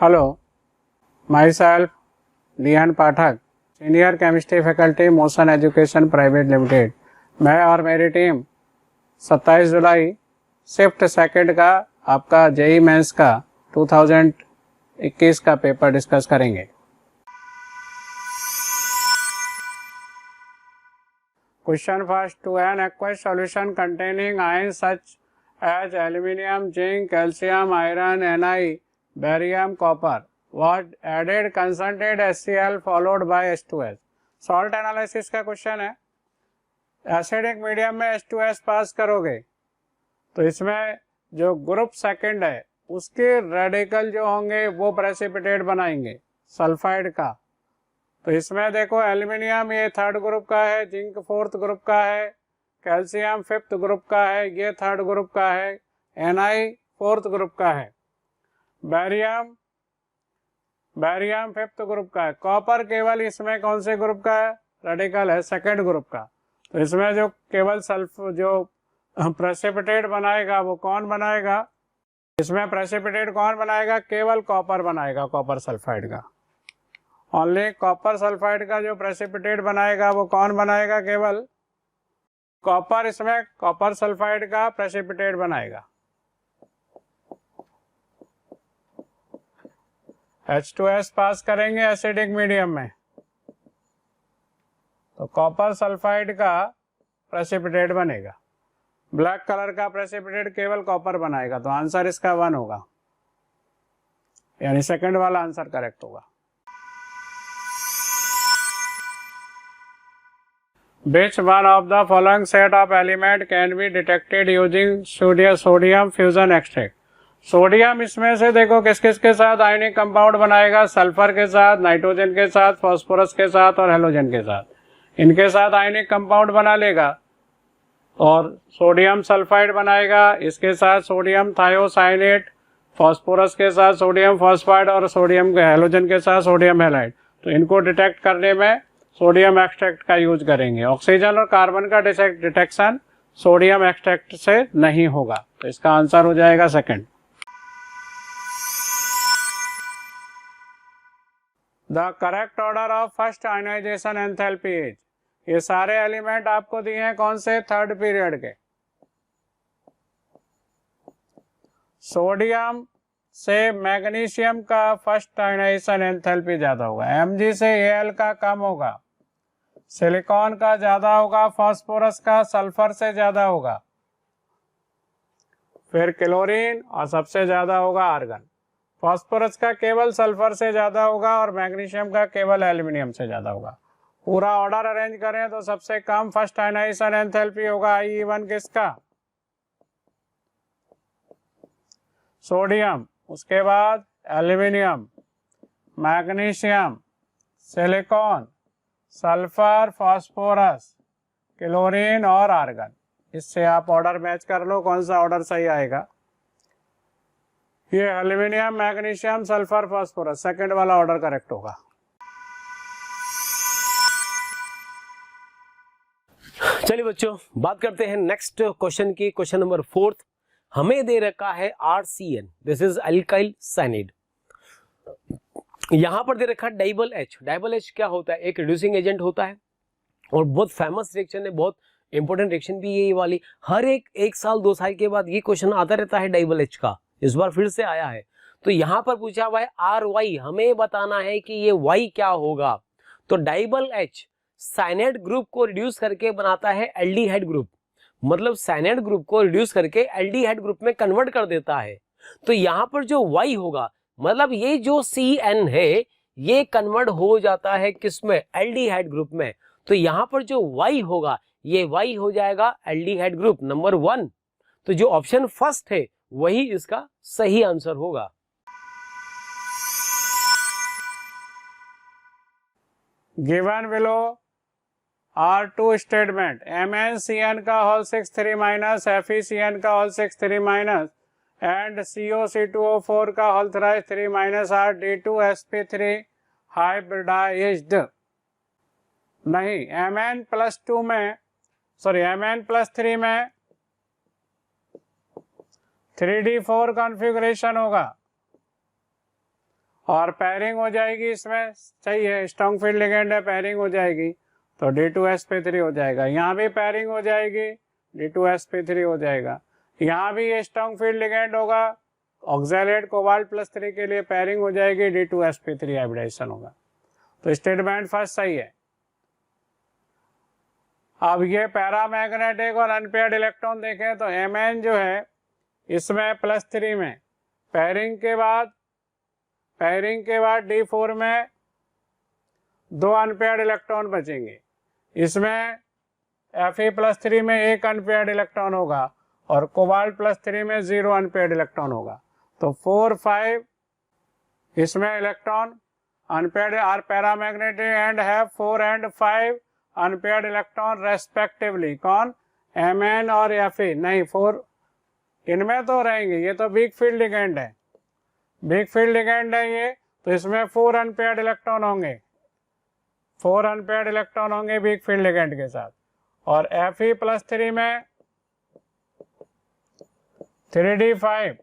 Hello, myself Lihan Pathak, senior chemistry faculty motion education private limited. मैं और मेरी team 27 जुलाई shift second का आपका जेई मेंस का 2021 का पेपर डिस्कस करेंगे। Question first, to an aqueous solution containing ion such as aluminium, zinc, calcium, iron, Na, barium, copper was added concentrated HCl followed by H2S। Salt analysis का question है। Acidic medium में H2S पास करोगे तो इसमें जो group second है उसके radical जो होंगे वो प्रेसिपिटेट बनाएंगे सल्फाइड का। तो इसमें देखो एल्यूमिनियम ये थर्ड ग्रुप का है, जिंक फोर्थ ग्रुप का है, कैल्शियम फिफ्थ ग्रुप का है, ये थर्ड ग्रुप का है, Na फोर्थ ग्रुप का है, बैरियम फिफ्थ ग्रुप का है, कॉपर केवल इसमें कौन से ग्रुप का है, रेडिकल है सेकंड ग्रुप का। तो इसमें जो केवल जो प्रेसिपिटेट बनाएगा वो कौन बनाएगा, इसमें प्रेसिपिटेट कौन बनाएगा, केवल कॉपर बनाएगा, कॉपर सल्फाइड का। ओनली कॉपर सल्फाइड का जो प्रेसिपिटेट बनाएगा वो कौन बनाएगा, केवल कॉपर, इसमें कॉपर सल्फाइड का प्रेसिपिटेट बनाएगा। H2S पास करेंगे एसिडिक मीडियम में तो कॉपर सल्फाइड का प्रेसिपिटेट बनेगा। ब्लैक कलर का प्रेसिपिटेट केवल कॉपर बनाएगा, तो आंसर इसका 1 होगा, यानी सेकंड वाला आंसर करेक्ट होगा। Which one of the following set of element can be detected using sodium fusion extract? Sodium इसमें से देखो किस किस के साथ आयनिक कंपाउंड बनाएगा, सल्फर के साथ, नाइट्रोजन के साथ, फास्फोरस के साथ और हेलोजन के साथ। इनके साथ आयनिक कंपाउंड बना लेगा और सोडियम सल्फाइड बनाएगा। इसके साथ सोडियम थायोसाइनेट, फास्फोरस के साथ सोडियम फॉस्फाइड और सोडियम हेलोजन के साथ सोडियम हैलाइड। तो इनको डिटेक्ट करने में सोडियम एक्सट्रैक्ट का यूज करेंगे। ऑक्सीजन और कार्बन का डिटेक्शन सोडियम एक्सट्रैक्ट से नहीं होगा, तो इसका आंसर हो जाएगा second. The correct order of first ionization enthalpy is, ये सारे एलिमेंट आपको दिए हैं कौन से, थर्ड पीरियड के। सोडियम से मैग्नीशियम का फर्स्ट आयनाइजेशन एंथैल्पी ज्यादा होगा, Mg से Al का कम होगा, सिलिकॉन का ज्यादा होगा, फास्फोरस का सल्फर से ज्यादा होगा, फिर क्लोरीन और सबसे ज्यादा होगा आर्गन। फास्फोरस का केवल सल्फर से ज्यादा होगा और मैग्नीशियम का केवल एल्यूमिनियम से ज्यादा होगा। पूरा ऑर्डर अरेंज करें तो सबसे कम फर्स्ट आयनाइजेशन एंथैल्पी होगा I1 किसका, सोडियम, उसके बाद aluminium, magnesium, silicon, sulphur, phosphorus, chlorine और आर्गन। इससे आप ऑर्डर मैच कर लो कौन सा ऑर्डर सही आएगा। ये aluminium, magnesium, sulphur, phosphorus, second वाला ऑर्डर करेक्ट होगा। चलिए बच्चों बात करते हैं नेक्स्ट क्वेश्चन की। क्वेश्चन नंबर 4 हमें दे रखा है RCN, this is alkyl cyanide. यहां पर दे रखा है डाइबल H। डाइबल H क्या होता है, एक रिड्यूसिंग एजेंट होता है और बहुत फेमस रिएक्शन है, बहुत इंपॉर्टेंट रिएक्शन भी ये वाली। हर एक साल 2 साल के बाद ये क्वेश्चन आता रहता है डाइबल H का, इस बार फिर से आया है। तो यहां पर पूछा हुआ है RY, हमें बताना है कि ये Y क्या होगा। तो डाइबल H साइनाइड ग्रुप को रिड्यूस करके बनाता है एल्डिहाइड ग्रुप, मतलब साइनाइड ग्रुप को रिड्यूस करके एल्डिहाइड ग्रुप में कन्वर्ट कर देता है। तो यहां पर जो Y होगा, मतलब ये जो CN है ये कन्वर्ट हो जाता है किसमें, एल्डिहाइड ग्रुप में। तो यहां पर जो Y होगा ये Y हो जाएगा एल्डिहाइड ग्रुप नंबर 1। तो जो ऑप्शन फर्स्ट है वही इसका सही आंसर होगा। Given below are two statement, MnCN का होल 6 माइनस, FeCN का होल 6 माइनस एंड COC2O4 का whole 3 minus are D2sp3 hybridised. नहीं, Mn+2 में, सॉरी Mn+3 में 3D4 कॉन्फ़िगरेशन होगा और पेयरिंग हो जाएगी इसमें, सही है, स्ट्रॉन्ग फील्ड लिगेंड है, पेयरिंग हो जाएगी तो D2sp3 हो जाएगा। यहाँ भी पेयरिंग हो जाएगी, D2sp3 हो जाएगा। यहाँ भी ये स्ट्रॉन्ग फील्ड लिगेंड होगा, ऑक्सैलेट कोबाल्ट +3 के लिए पेयरिंग हो जाएगी, D2sp3 हाइब्रिडाइजेशन होगा। तो स्टेटमेंट फर्स्ट सही है। अब ये पैरामैग्नेटिक और अनपेयर्ड इलेक्ट्रॉन देखें तो Mn जो है इसमें +3 में पेयरिंग के बाद D4 में 2 अनपेयर्ड इलेक्ट्रॉन बचेंगे। इसमें Fe+3 में 1 अनपेयर्ड इलेक्ट्रॉन होगा और कोबाल्ट +3 में 0 अनपेयर्ड इलेक्ट्रॉन होगा। तो 4, 5 इसमें electron unpaired are paramagnetic and have 4 and 5 unpaired electron respectively. कौन? Mn और Fe नहीं, 4 इनमें तो रहेंगे, ये तो वीक फील्ड लिगेंड है, वीक फील्ड लिगेंड है ये, तो इसमें 4 अनपेयर्ड इलेक्ट्रॉन होंगे, 4 अनपेयर्ड इलेक्ट्रॉन होंगे वीक फील्ड लिगेंड के साथ। और Fe+3 में 3d5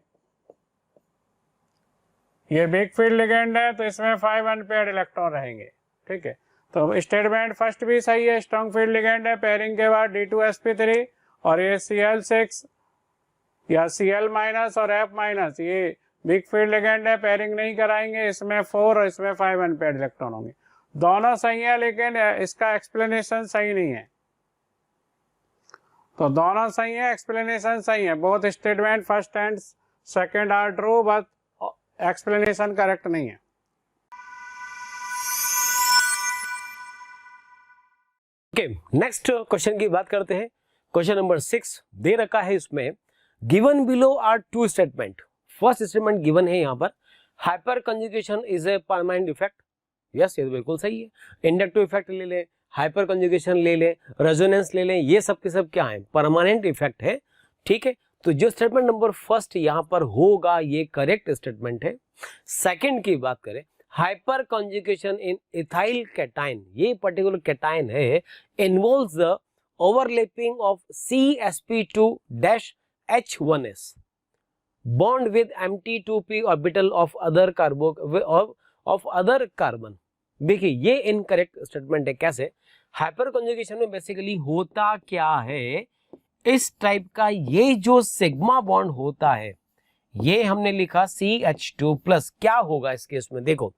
ये वीक फील्ड लिगेंड है तो इसमें 5 अनपेयर्ड इलेक्ट्रॉन रहेंगे। ठीक है, तो स्टेटमेंट फर्स्ट भी सही है, स्ट्रॉन्ग फील्ड लिगेंड है, पेयरिंग के बाद D2sp3 और ये Cl6 या Cl- और F- ये वीक फील्ड लिगेंड है, पेयरिंग नहीं कराएंगे, इसमें 4 और इसमें 5 अनपेयर्ड इलेक्ट्रॉन होंगे। दोनों सही है लेकिन इसका एक्सप्लेनेशन सही नहीं है। तो दोनों सही है, एक्सप्लेनेशन सही है, both statement first and second are true but explanation correct नहीं है। ओके, नेक्स्ट क्वेश्चन की बात करते हैं। क्वेश्चन नंबर 6 दे रखा है इसमें, given below are 2 statement. First statement given है यहाँ पर, hyperconjugation is a permanent effect. Yes, ये तो बिल्कुल सही है। इंडक्टिव इफेक्ट ले ले, हाइपर कंजुगेशन ले ले, रेजोनेंस ले ले, ये सब के सब क्या है? परमानेंट इफेक्ट है। ठीक है, तो जो स्टेटमेंट नंबर फर्स्ट यहाँ पर होगा ये करेक्ट स्टेटमेंट है। सेकंड की बात करें, हाइपर कंजुगेशन इन इथाइल कैटाइन, ये पर्टिकुलर कैटाइन है, involves the overlapping of CsP2-H1s bond with Mt2p orbital of other carbon। देखिए ये इनकरेक्ट स्टेटमेंट है। कैसे? हाइपर कंजुगेशन में बेसिकली होता क्या है, इस टाइप का ये जो सिग्मा बॉन्ड होता है, ये हमने लिखा CH2+, क्या होगा इस केस में? देखो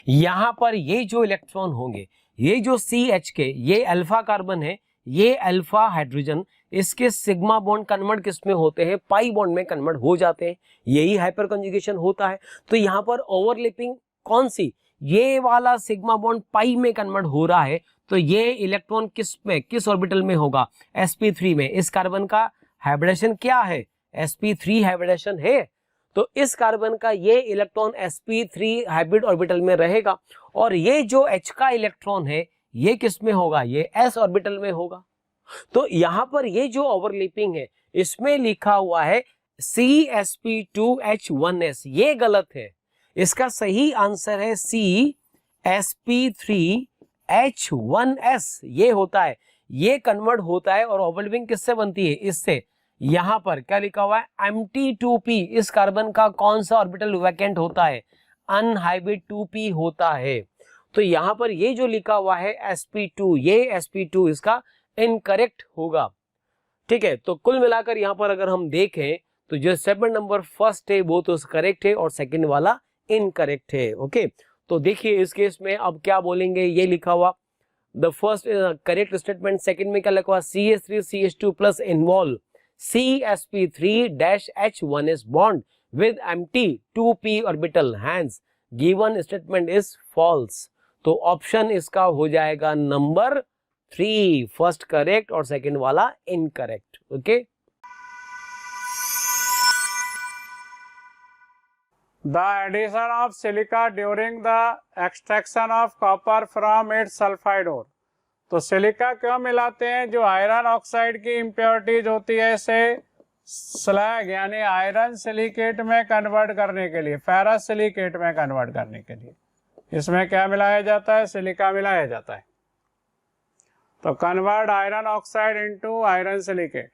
यहां पर ये जो इलेक्ट्रॉन होंगे, ये जो CH के, ये अल्फा कार्बन है, ये अल्फा हाइड्रोजन, इसके सिग्मा बॉन्ड कन्वर्ट किस में होते हैं? पाई बॉन्ड में कन्वर्ट हो जाते हैं। यही हाइपर कंजुगेशन होता है। तो यहां पर ओवरलैपिंग कौन सी? ये वाला सिग्मा बॉन्ड पाई में कन्वर्ट हो रहा है, तो ये इलेक्ट्रॉन किस में, किस ऑर्बिटल में होगा? sp3 में। इस कार्बन का हाइब्रिडेशन क्या है? sp3 हाइब्रिडेशन है। तो इस कार्बन का ये इलेक्ट्रॉन sp3 हाइब्रिड ऑर्बिटल में रहेगा, और ये जो H का इलेक्ट्रॉन है ये किस में होगा? ये s ऑर्बिटल में होगा। तो यहां पर ये जो ओवरलैपिंग है इसमें लिखा हुआ है CsP2H1s, ये गलत है। इसका सही आंसर है CsP3H1s, ये होता है, ये कन्वर्ट होता है और ओवरलैपिंग किससे बनती है? इससे। यहां पर क्या लिखा हुआ है? Mt2p, इस कार्बन का कौन सा ऑर्बिटल वैकेंट होता है? अनहाइब्रिड 2p होता है। तो यहां पर ये जो लिखा हुआ है sp2, ये sp2 इसका इनकरेक्ट होगा। ठीक है, तो कुल मिलाकर यहां पर अगर हम देखें तो जो स्टेटमेंट नंबर फर्स्ट है वो तो करेक्ट है और सेकंड वाला इनकरेक्ट है। ओके, तो देखिए इस केस में अब क्या बोलेंगे, ये लिखा हुआ the first correct statement, second में क्या लिखा हुआ? CH3CH2+ involve CsP3-H1s bond with Mt2p orbital, hence given statement is false। तो ऑप्शन इसका हो जाएगा नंबर 3, फर्स्ट करेक्ट और सेकंड वाला incorrect. Okay, The addition of silica during the extraction of copper from its sulfide ore। तो silica क्यों मिलाते हैं? जो आयरन ऑक्साइड की इम्प्योरिटीज होती है इसे स्लैग यानी आयरन सिलिकेट में कन्वर्ट करने के लिए, फेरस सिलिकेट में कन्वर्ट करने के लिए इसमें क्या मिलाया जाता है? सिलिका मिलाया जाता है। तो convert iron oxide into iron silicate.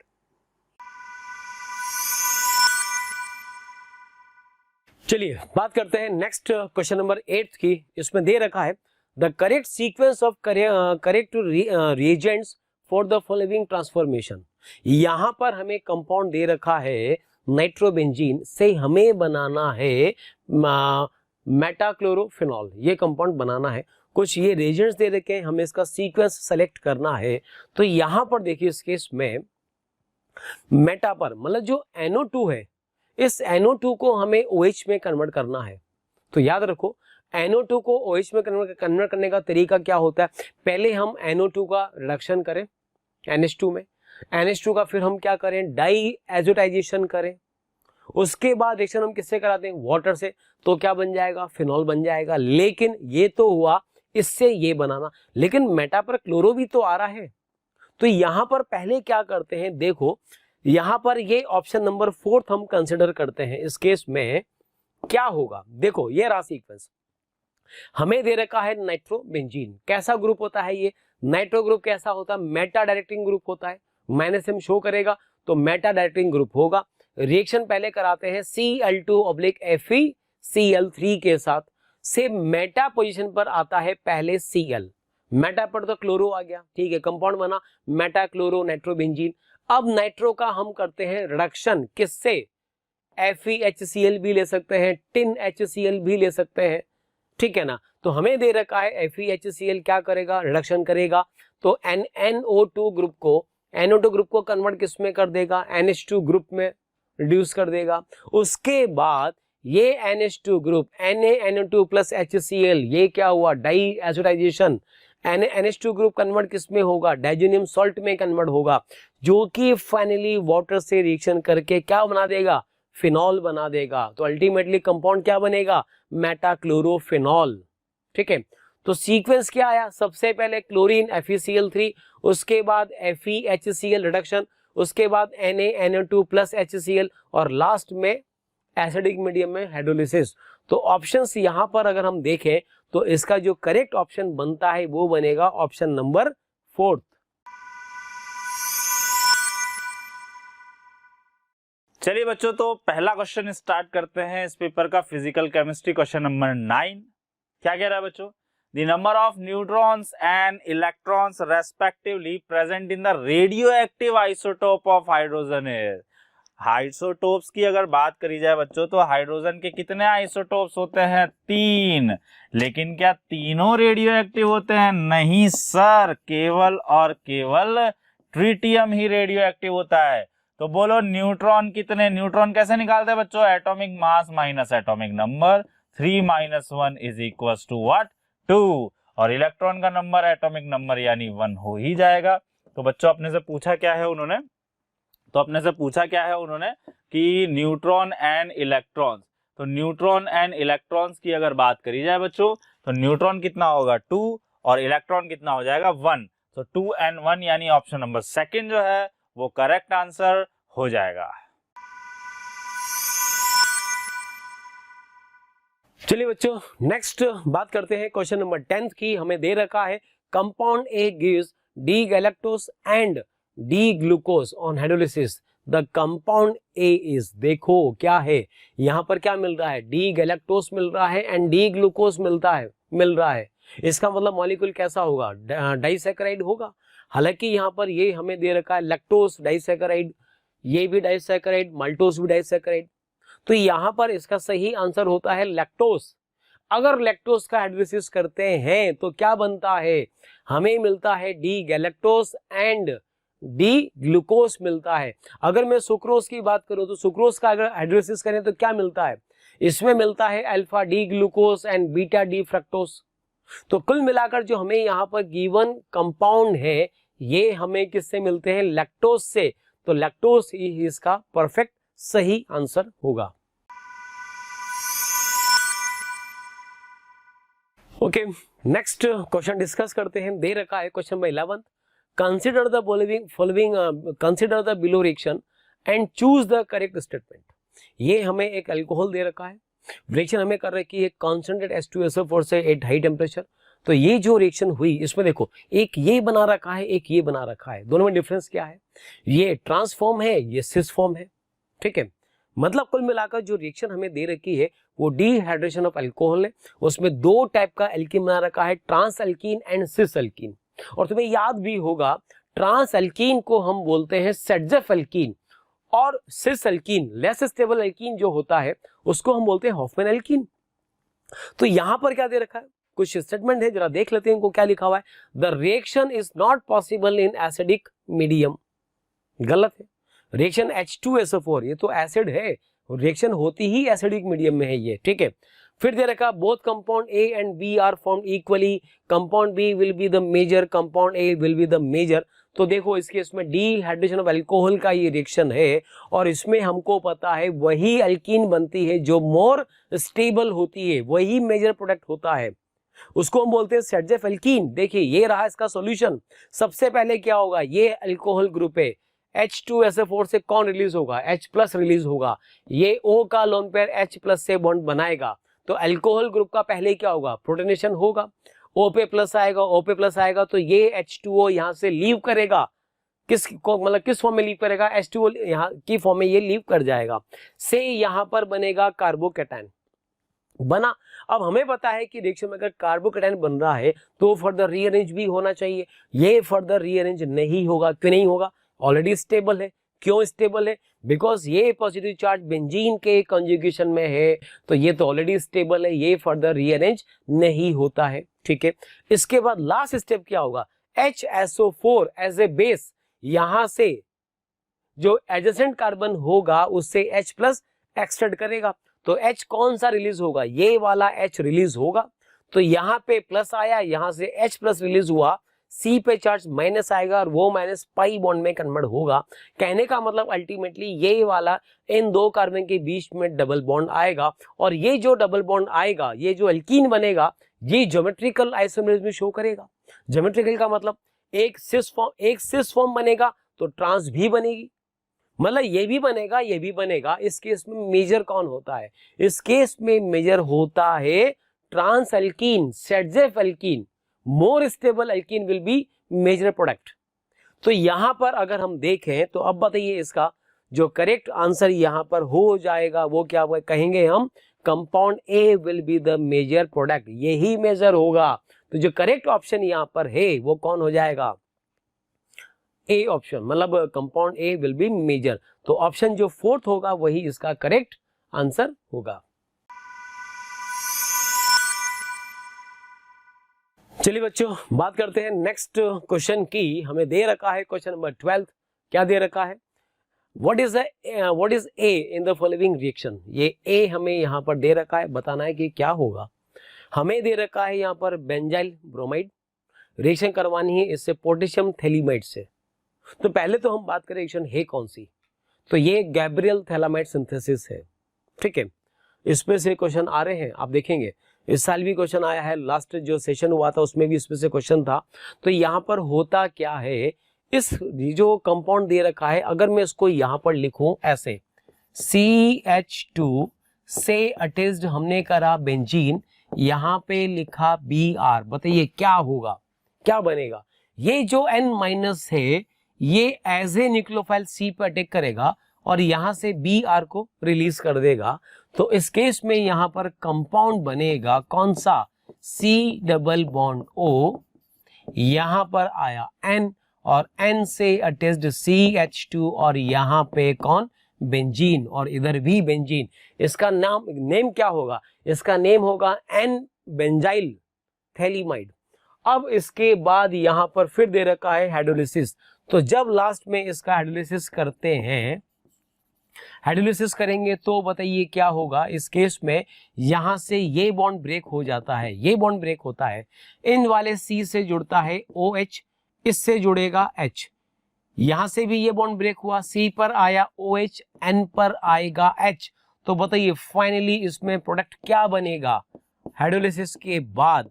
चलिए बात करते हैं नेक्स्ट क्वेश्चन नंबर 8 की। इसमें दे रखा है the correct sequence of correct reagents for the following transformation. यहां पर हमें कंपाउंड दे रखा है नाइट्रोबेंजीन से हमें बनाना है मेटाक्लोरोफिनॉल। ये कंपाउंड बनाना है, कुछ ये रिएजेंट्स दे रखे हैं, हमें इसका सीक्वेंस सेलेक्ट करना है। तो यहां पर देखिए इस केस में मेटा पर मतलब जो NO2 है, इस NO2 को हमें OH में कन्वर्ट करना है। तो याद रखो NO2 को OH में कन्वर्ट करने का तरीका क्या होता है, पहले हम NO2 का रिडक्शन करें NH2 में, NH2 का फिर हम क्या करें डाई एजोटाइजेशन करें, उसके बाद रिएक्शन हम किससे कराते हैं वाटर से, तो क्या बन जाएगा फिनॉल बन जाएगा। लेकिन ये तो हुआ इससे ये बनाना, लेकिन मेटा पर क्लोरो भी तो आ रहा है। तो यहां पर पहले क्या करते हैं, देखो यहां पर ये ऑप्शन नंबर 4 हम कंसिडर करते हैं। इस केस में क्या होगा, देखो ये रहा सीक्वेंस, हमें दे रखा है नाइट्रोबेंजीन। कैसा ग्रुप होता है ये, नाइट्रो ग्रुप कैसा होता है, मेटा डायरेक्टिंग ग्रुप होता है, माइनस हम शो करेगा तो मेटा डायरेक्टिंग ग्रुप होगा। रिएक्शन पहले कराते हैं Cl2/FeCl3 के साथ, से मेटा पोजीशन पर आता है पहले Cl, मेटा पर तो क्लोरो आ गया, ठीक है, कंपाउंड बना मेटा क्लोरो नाइट्रोबेंजीन। अब नाइट्रो का हम करते हैं रिडक्शन किससे, FeHCl भी ले सकते हैं, टिन HCl भी ले सकते हैं, ठीक है ना। तो हमें दे रखा है FeHCl क्या करेगा रिडक्शन करेगा, तो NO2 ग्रुप को कन्वर्ट किस में कर देगा, NH2 ग्रुप में रिड्यूस कर देगा। उसके बाद ये NH2 group NaNO2 plus HCl ये क्या हुआ die azotisation, NH2 group convert किस में होगा डाइजेनियम सॉल्ट में कन्वर्ट होगा, जो कि फाइनली वाटर से रिएक्शन करके क्या बना देगा फिनॉल बना देगा। तो अल्टीमेटली कंपाउंड क्या बनेगा मेटाक्लोरोफिनॉल, ठीक है। तो सीक्वेंस क्या आया, सबसे पहले क्लोरीन FeCl3, उसके बाद FeHCl रिडक्शन, उसके बाद NaNO2 प्लस HCl और लास्ट में एसिडिक मीडियम में हाइड्रोलिसिस। तो ऑप्शंस यहां पर अगर हम देखें तो इसका जो करेक्ट ऑप्शन बनता है वो बनेगा ऑप्शन नंबर 4। चलिए बच्चों, तो पहला क्वेश्चन स्टार्ट करते हैं इस पेपर का, फिजिकल केमिस्ट्री क्वेश्चन नंबर 9। क्या कह रहा है बच्चों, the number of neutrons and electrons respectively present in the radioactive isotope of hydrogen is. Isotopes की अगर बात करी जाए बच्चों तो हाइड्रोजन के कितने आइसोटोप्स होते हैं 3, लेकिन क्या तीनों रेडियोएक्टिव होते हैं, नहीं सर, केवल और केवल ट्रिटियम ही रेडियोएक्टिव होता है। तो बोलो न्यूट्रॉन कितने, न्यूट्रॉन कैसे निकालते हैं बच्चों, atomic mass minus atomic number, 3 - 1 is equal to what 2, और इलेक्ट्रॉन का नंबर एटॉमिक नंबर यानी 1 हो ही जाएगा। तो बच्चों अपने से पूछा क्या है उन्होंने, कि न्यूट्रॉन एंड इलेक्ट्रॉन्स। तो न्यूट्रॉन एंड इलेक्ट्रॉन्स की अगर बात करी जाए बच्चों तो न्यूट्रॉन कितना होगा 2 और इलेक्ट्रॉन कितना हो जाएगा 1। तो 2 and 1 यानी ऑप्शन नंबर 2 जो है वो करेक्ट आंसर हो जाएगा। चलिए बच्चों नेक्स्ट बात करते हैं क्वेश्चन नंबर 10 की। हमें दे रखा है compound A gives D galactose and D glucose on hydrolysis the compound A is। देखो क्या है यहाँ पर क्या मिल रहा है, D galactose मिल रहा है एंड D glucose मिल रहा है। इसका मतलब मॉलिक्यूल कैसा होगा, डाइसैकेराइड होगा। हालांकि यहाँ पर ये हमें दे रखा है लैक्टोस डाइसैकेराइड, ये भी डाइसैकेराइड, माल्टोस भी डाइसैकेराइड। तो यहाँ पर इसका सही आंसर होता है लैक्टोस। अगर लैक्टोस का हाइड्रोलिसिस करते हैं तो क्या बनता है, हमें मिलता है D galactose and D glucose मिलता है। अगर मैं सुक्रोज की बात करूं तो सुक्रोज का अगर हाइड्रोलिसिस करें तो क्या मिलता है, इसमें मिलता है alpha D glucose and beta D fructose. तो कुल मिलाकर जो हमें यहाँ पर गिवन कंपाउंड है ये हमें किससे मिलते हैं, लैक्टोस से। तो लैक्टोस ही इसका परफेक्ट सही आंसर होगा। ओके नेक्स्ट क्वेश्चन डिस्कस करते हैं। दे रखा है question number 11, consider the consider the below reaction and choose the correct statement. ये हमें एक अल्कोहल दे रखा है, रिएक्शन हमें कर रखी है कॉन्सेंट्रेट H2SO4 से एट हाई टेम्परेचर। तो ये जो रिएक्शन हुई इसमें देखो एक ये बना रखा है एक ये बना रखा है, दोनों में डिफरेंस क्या है, ये ट्रांसफॉर्म है ये सिस फॉर्म है, ठीक है। मतलब कुल मिलाकर जो रिएक्शन हमें दे रखी है वो डिहाइड्रेशन ऑफ अल्कोहल है। उसमें 2 टाइप का एल्कीन बना रखा है, trans alkene and cis alkene. और तुम्हें याद भी होगा ट्रांस एल्कीन को हम बोलते हैं सेडजेफ एल्कीन, और cis alkene less stable alkene जो होता है उसको हम बोलते हैं हॉफमैन एल्कीन। तो यहां पर क्या दे रखा है, कुछ स्टेटमेंट है, जरा देख लेते हैं इनको क्या लिखा हुआ है। The reaction is not possible in acidic medium, गलत है। रिएक्शन H2SO4 ये तो एसिड है, रिएक्शन होती ही एसिडिक मीडियम में है ये, ठीक है। फिर दे रखा both compound A and B are formed equally, compound B will be the major, compound A will be the major. तो देखो इसके इसमें डिहाइड्रेशन ऑफ अल्कोहल का ये रिएक्शन है, और इसमें हमको पता है वही अल्कीन बनती है जो मोर स्टेबल होती है, वही मेजर प्रोडक्ट होता है, उसको हम बोलते हैं सेडजेफ एल्कीन। देखिए ये रहा इसका सॉल्यूशन। सबसे पहले क्या होगा, ये अल्कोहल ग्रुप है, H2SO4 से कौन रिलीज होगा, H+ रिलीज होगा, ये O का लोन पेयर H+ से बॉन्ड बनाएगा। तो अल्कोहल ग्रुप का पहले क्या होगा, प्रोटोनेशन होगा, O पे प्लस आएगा, O पे प्लस आएगा, तो ये H2O यहाँ से लीव करेगा, किस फॉर्म में लीव करेगा, H2O यहाँ की फॉर्म में ये लीव कर जाएगा, से यहाँ पर बनेगा कार्बोकेटाइन बना। अब हमें पता है कि रिएक्शन में अगर कार्बोकेटाइन बन रहा है तो फर्दर रीअरेंज भी होना चाहिए, ये फर्दर रीअरेंज नहीं होगा। क्यों नहीं होगा, ऑलरेडी स्टेबल है। क्यों स्टेबल है, बिकॉज ये पॉजिटिव चार्ज बेंजीन के कंजुगेशन में है, तो ये तो ऑलरेडी स्टेबल है, ये फर्दर रीअरेंज नहीं होता है, ठीक है। इसके बाद लास्ट स्टेप क्या होगा, HSO4 एज ए बेस, यहां से जो एडजेसेंट कार्बन होगा उससे H+ एक्सट्रैक्ट करेगा, तो H कौन सा रिलीज होगा, ये वाला H रिलीज होगा। तो यहाँ पे प्लस आया, यहां से H+ रिलीज हुआ, C पे चार्ज माइनस आएगा और वो माइनस पाई बॉन्ड में कन्वर्ट होगा। कहने का मतलब अल्टीमेटली ये वाला इन 2 कार्बन के बीच में डबल बॉन्ड आएगा, और ये जो डबल बॉन्ड आएगा, ये जो अल्कीन बनेगा, ये ज्योमेट्रिकल आइसोमरिज्म में शो करेगा। ज्योमेट्रिकल का मतलब एक सिस फॉर्म बनेगा तो ट्रांस भी बनेगी, मतलब ये भी बनेगा, ये भी बनेगा। इस केस में मेजर कौन होता है, इस केस में मेजर होता है trans alkene, Saytzeff alkene, more stable alkene will be major product. तो यहां पर अगर हम देखें तो अब बताइए इसका जो करेक्ट आंसर यहां पर हो जाएगा वो क्या कहेंगे हम, compound A will be the major product, यही मेजर होगा। तो जो करेक्ट ऑप्शन यहां पर है वो कौन हो जाएगा, A ऑप्शन, मतलब compound A will be major. तो ऑप्शन जो 4th होगा वही इसका करेक्ट आंसर होगा। चलिए बच्चों बात करते हैं नेक्स्ट क्वेश्चन की। हमें दे रखा है क्वेश्चन नंबर 12, क्या दे रखा है, what is A in the following reaction. ये A हमें यहाँ पर दे रखा है, बताना है कि क्या होगा। हमें दे रखा है यहाँ पर बेंजाइल ब्रोमाइड, रिएक्शन करवानी है इससे पोटेशियम थैलीमाइड से। तो पहले तो हम बात करें रिएक्शन है कौन सी, तो ये गैब्रियल थैलामाइड सिंथेसिस है, ठीक है। इसमें से क्वेश्चन आ रहे हैं, आप देखेंगे इस साल भी क्वेश्चन आया है, लास्ट जो सेशन हुआ था उसमें भी इसमें से क्वेश्चन था। तो यहाँ पर होता क्या है, इस जो कंपाउंड दे रखा है, अगर मैं इसको यहाँ पर लिखूं ऐसे, CH2 से अटैच्ड हमने करा बेंजीन, यहाँ पे लिखा Br, बताइए क्या होगा, क्या बनेगा। ये जो N- है ये एज ए न्यूक्लियोफाइल C पे अटैक करेगा और यहां से Br को रिलीज कर देगा। तो इस केस में यहां पर कंपाउंड बनेगा कौन सा, C डबल बॉन्ड O, यहां पर आया N और N से अटैच्ड CH2 और यहां पे कौन, बेंजीन, और इधर भी बेंजीन। इसका नेम क्या होगा, इसका नेम होगा N बेंजाइल थैलीमाइड। अब इसके बाद यहां पर फिर दे रखा है हाइड्रोलिसिस। तो जब लास्ट में इसका हाइड्रोलिसिस करते हैं, हाइड्रोलिसिस करेंगे तो बताइए क्या होगा। इस केस में यहां से ये बॉन्ड ब्रेक हो जाता है, ये बॉन्ड ब्रेक होता है, इन वाले C से जुड़ता है OH, इससे जुड़ेगा H, यहां से भी ये बॉन्ड ब्रेक हुआ, C पर आया OH, N पर आएगा H। तो बताइए फाइनली इसमें प्रोडक्ट क्या बनेगा, हाइड्रोलिसिस के बाद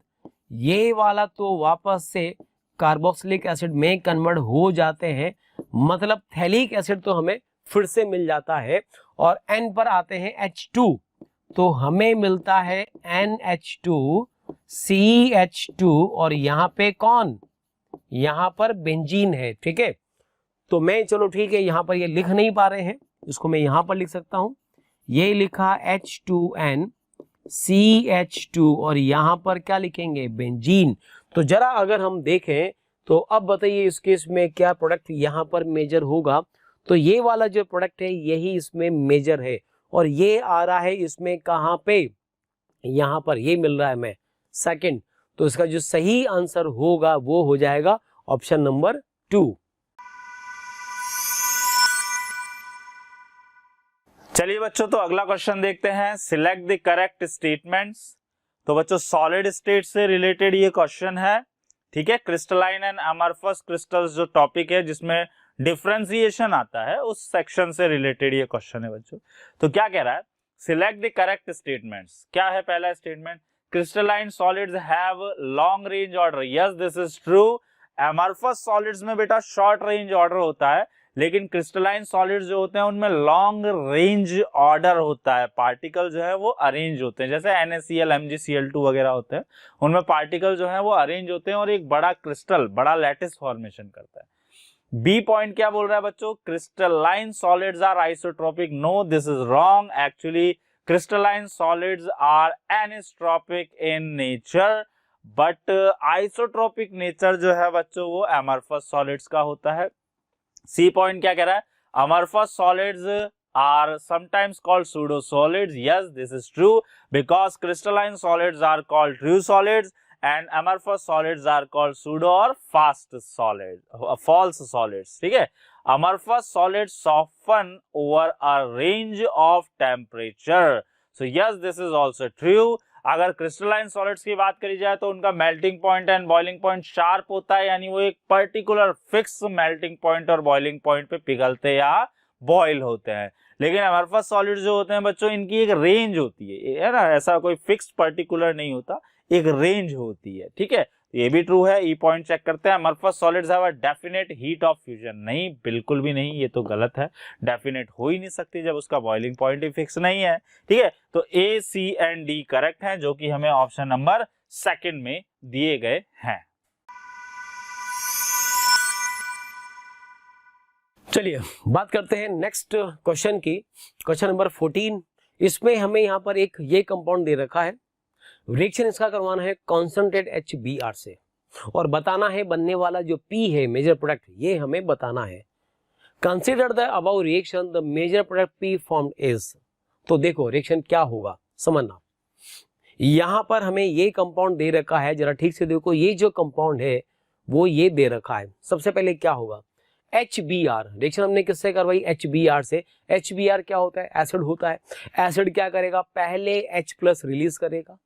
ये वाला तो वापस से कार्बोक्सिलिक एसिड में कन्वर्ट हो जाते हैं, मतलब थैलिक एसिड तो हमें फिर से मिल जाता है, और N पर आते हैं H2, तो हमें मिलता है NH2 CH2 और यहाँ पे कौन, यहाँ पर बेंजीन है, ठीक है। तो मैं चलो ठीक है यहाँ पर ये लिख नहीं पा रहे हैं, इसको मैं यहाँ पर लिख सकता हूँ ये लिखा H2N CH2 और यहाँ पर क्या लिखेंगे बेंजीन। तो जरा अगर हम देखें तो अब बताइए इस केस में क्या प्रोडक्ट यहाँ पर मेजर होगा। तो ये वाला जो प्रोडक्ट है यही इसमें मेजर है और ये आ रहा है इसमें कहाँ पे, यहाँ पर ये मिल रहा है हमें सेकंड। तो इसका जो सही आंसर होगा वो हो जाएगा ऑप्शन नंबर 2। चलिए बच्चों, तो अगला क्वेश्चन देखते हैं। Select the correct statements. तो बच्चों सॉलिड स्टेट से रिलेटेड ये क्वेश्चन है, ठीक है। क्रिस्टलाइन एंड अमरफस क्रिस्टल्स जो टॉपिक है जिसमें डिफरेंशिएशन आता है उस सेक्शन से रिलेटेड ये क्वेश्चन है बच्चों। तो क्या कह रहा है, सिलेक्ट द करेक्ट स्टेटमेंट्स। क्या है पहला statement, crystalline solids have long range order. Yes this is true. Amorphous solids में बेटा शॉर्ट रेंज ऑर्डर होता है, लेकिन क्रिस्टलाइन सॉलिड्स जो होते हैं उनमें लॉन्ग रेंज ऑर्डर होता है। पार्टिकल जो है वो अरेंज होते हैं, जैसे NaCl MgCl2 वगैरह होते हैं, उनमें पार्टिकल जो है वो अरेंज होते हैं और एक बड़ा क्रिस्टल, बड़ा लैटिस फॉर्मेशन करता है। बी पॉइंट क्या बोल रहा है बच्चों, crystalline solids are isotropic. No this is wrong. Actually crystalline solids are anisotropic in nature, but isotropic nature जो है बच्चों वो अमरफस सॉलिड्स का होता है। सी पॉइंट क्या कह रहा है, amorphous solids are sometimes called pseudo solids. Yes, this is true because crystalline solids are called true solids and amorphous solids are called pseudo or false solids. ठीक है, amorphous solids soften over a range of temperature. So yes, this is also true. अगर crystalline solids की बात करी जाए तो उनका melting point and boiling point sharp होता है, यानी वो एक पर्टिकुलर फिक्स मेल्टिंग पॉइंट और बॉइलिंग पॉइंट पे पिघलते या बॉयल होते हैं। लेकिन अमरफस सॉलिड्स जो होते हैं बच्चों, इनकी एक रेंज होती है ना, ऐसा कोई फिक्स पर्टिकुलर नहीं होता, एक रेंज होती है। ठीक है, ये भी ट्रू है। ई पॉइंट चेक करते हैं, amorphous solids have a definite heat of fusion. नहीं, बिल्कुल भी नहीं, ये तो गलत है। डेफिनेट हो ही नहीं सकती जब उसका बॉइलिंग पॉइंट ही फिक्स नहीं है। ठीक है, तो ए, सी एंड डी करेक्ट हैं, जो कि हमें ऑप्शन नंबर सेकंड में दिए गए हैं। चलिए बात करते हैं नेक्स्ट क्वेश्चन की, क्वेश्चन नंबर 14। इसमें हमें यहाँ पर एक ये कंपाउंड दे रखा है, रिएक्शन इसका करवाना है कॉन्सेंट्रेट HBr से और बताना है बनने वाला जो P है मेजर प्रोडक्ट, ये हमें बताना है। Consider the above reaction, the major product P formed is. तो देखो रिएक्शन क्या होगा समझना। यहाँ पर हमें ये कंपाउंड दे रखा है, जरा ठीक से देखो, ये जो कंपाउंड है वो ये दे रखा है। सबसे पहले क्या होगा, HBr, रिएक्शन हमने किससे करवाई, HBr से। HBr क्या होता है, एसिड होता है। एसिड क्या करेगा, पहले H+ रिलीज करेगा,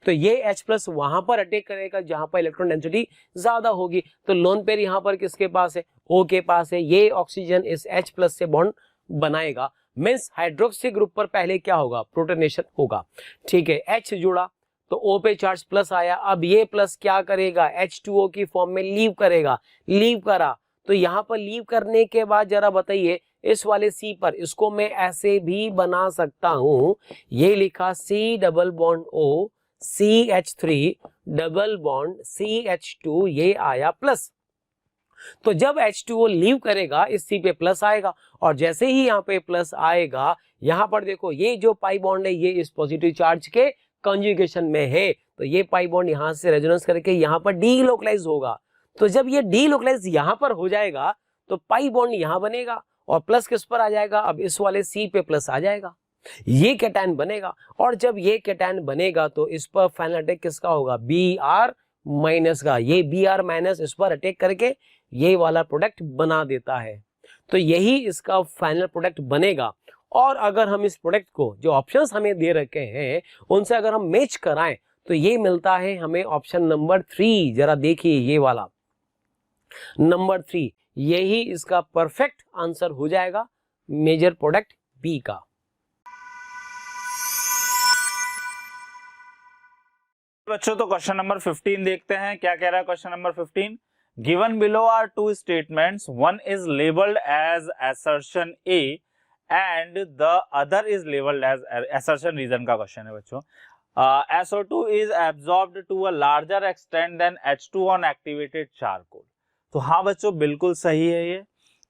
तो ये H+ वहां पर अटैक करेगा जहां पर इलेक्ट्रॉन डेंसिटी ज्यादा होगी। तो लोन पेयर यहाँ पर किसके पास है, O के पास है। ये ऑक्सीजन इस H+ से बॉन्ड बनाएगा, मीन्स हाइड्रोक्सी ग्रुप पर पहले क्या होगा, प्रोटोनेशन होगा। ठीक है, H जुड़ा तो O पे चार्ज प्लस आया, अब ये प्लस क्या करेगा, H2O की फॉर्म में लीव करेगा। लीव करा तो यहाँ पर लीव करने के बाद जरा बताइए इस वाले C पर, इसको मैं ऐसे भी बना सकता हूं, ये लिखा C double bond O CH3 double bond CH2, ये आया प्लस। तो जब H2O लीव करेगा इस C पे प्लस आएगा, और जैसे ही यहाँ पे प्लस आएगा, यहाँ पर देखो ये जो पाई बॉन्ड है ये इस पॉजिटिव चार्ज के कंजुगेशन में है, तो ये पाई बॉन्ड यहाँ से रेजोनेंस करके यहाँ पर डीलोकलाइज होगा। तो जब ये डीलोकलाइज यहाँ पर हो जाएगा तो पाई बॉन्ड यहाँ बनेगा और प्लस किस पर आ जाएगा, अब इस वाले C पे प्लस आ जाएगा, ये कैटायन बनेगा। और जब ये कैटायन बनेगा तो इस पर फाइनल अटैक किसका होगा, Br- का। ये Br- इस पर अटैक करके ये वाला प्रोडक्ट बना देता है, तो यही इसका फाइनल प्रोडक्ट बनेगा। और अगर हम इस प्रोडक्ट को, जो ऑप्शंस हमें दे रखे हैं उनसे अगर हम मैच कराएं तो ये मिलता है हमें ऑप्शन नंबर 3। जरा देखिए ये वाला नंबर 3, यही इसका परफेक्ट आंसर हो जाएगा मेजर प्रोडक्ट बी का। बच्चों तो क्वेश्चन नंबर 15 देखते हैं, क्या कह रहा है question number 15। Given below are two statements, one is labelled as assertion A and the other is labelled as assertion reason का क्वेश्चन है बच्चों। SO2 is absorbed to a larger extent than H2 on activated charcoal। तो हाँ बच्चों बिल्कुल सही है ये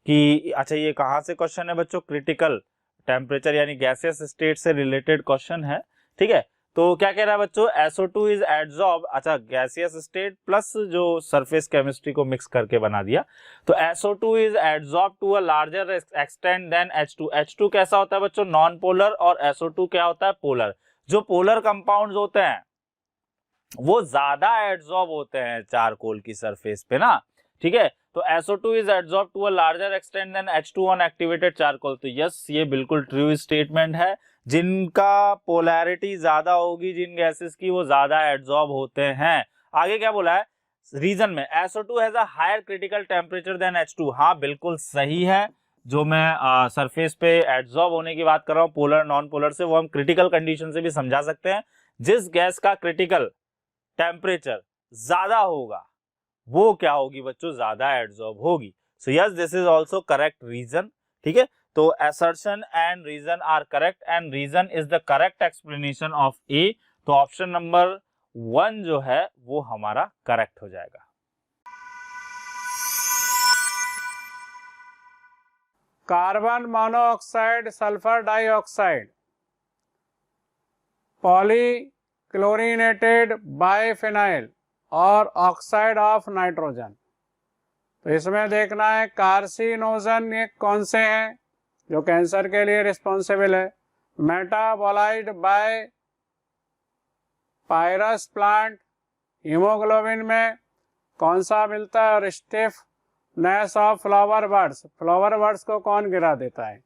कि अच्छा, ये कहाँ से क्वेश्चन है बच्चों, क्रिटिकल टेम्परेचर यानी गैसियस स्टेट से रिलेटेड क्वेश्चन है, ठीक है। तो क्या कह रहा है बच्चों, SO2 इज एडजॉर्ब, अच्छा गैसियस स्टेट प्लस जो सरफेस केमिस्ट्री को मिक्स करके बना दिया, तो SO2 is adsorb to a larger extent than H2। H2 कैसा होता है बच्चों, नॉन पोलर, और SO2 क्या होता है, पोलर। जो पोलर कंपाउंड्स होते हैं वो ज्यादा एडजॉर्ब होते हैं चारकोल की सरफेस पे ना, ठीक है। तो SO2 is adsorb to a larger extent than H2 on activated charcoal. तो यस, ये बिल्कुल ट्रू स्टेटमेंट है। जिनका पोलैरिटी ज्यादा होगी जिन गैसेस की, वो ज्यादा एडजॉर्ब होते हैं। आगे क्या बोला है रीजन में, SO2 has a higher critical temperature than H2। हाँ बिल्कुल सही है, जो मैं सरफेस पे एडजॉर्ब होने की बात कर रहा हूँ पोलर नॉन पोलर से, वो हम क्रिटिकल कंडीशन से भी समझा सकते हैं। जिस गैस का क्रिटिकल टेम्परेचर ज्यादा होगा वो क्या होगी बच्चों, ज्यादा एडजॉर्ब होगी। So yes, this is also correct reason, ठीक है। तो assertion and reason are correct and reason is the correct explanation of A. तो ऑप्शन नंबर 1 जो है वो हमारा करेक्ट हो जाएगा। Carbon monoxide, sulphur dioxide, polychlorinated biphenyl और ऑक्साइड ऑफ नाइट्रोजन। तो इसमें देखना है कार्सिनोजन ये कौन से हैं जो कैंसर के लिए रिस्पॉन्सिबल है। मेटाबोलाइज्ड बाय पायरस प्लांट, हीमोग्लोबिन में कौन सा मिलता है, और स्टिफनेस ऑफ फ्लावर बर्ड्स को कौन गिरा देता है।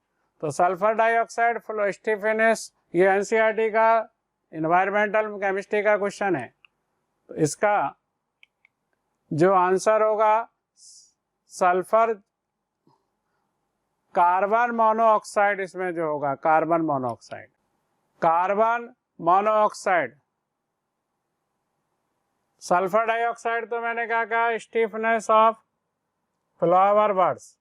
तो सल्फर डाइऑक्साइड स्टिफनेस, ये एनसीईआरटी का एनवायरमेंटल केमिस्ट्री का क्वेश्चन है। तो इसका जो आंसर होगा सल्फर कार्बन मोनोऑक्साइड, इसमें जो होगा कार्बन मोनोऑक्साइड। सल्फर डाइऑक्साइड तो मैंने कहा stiffness of flower birds.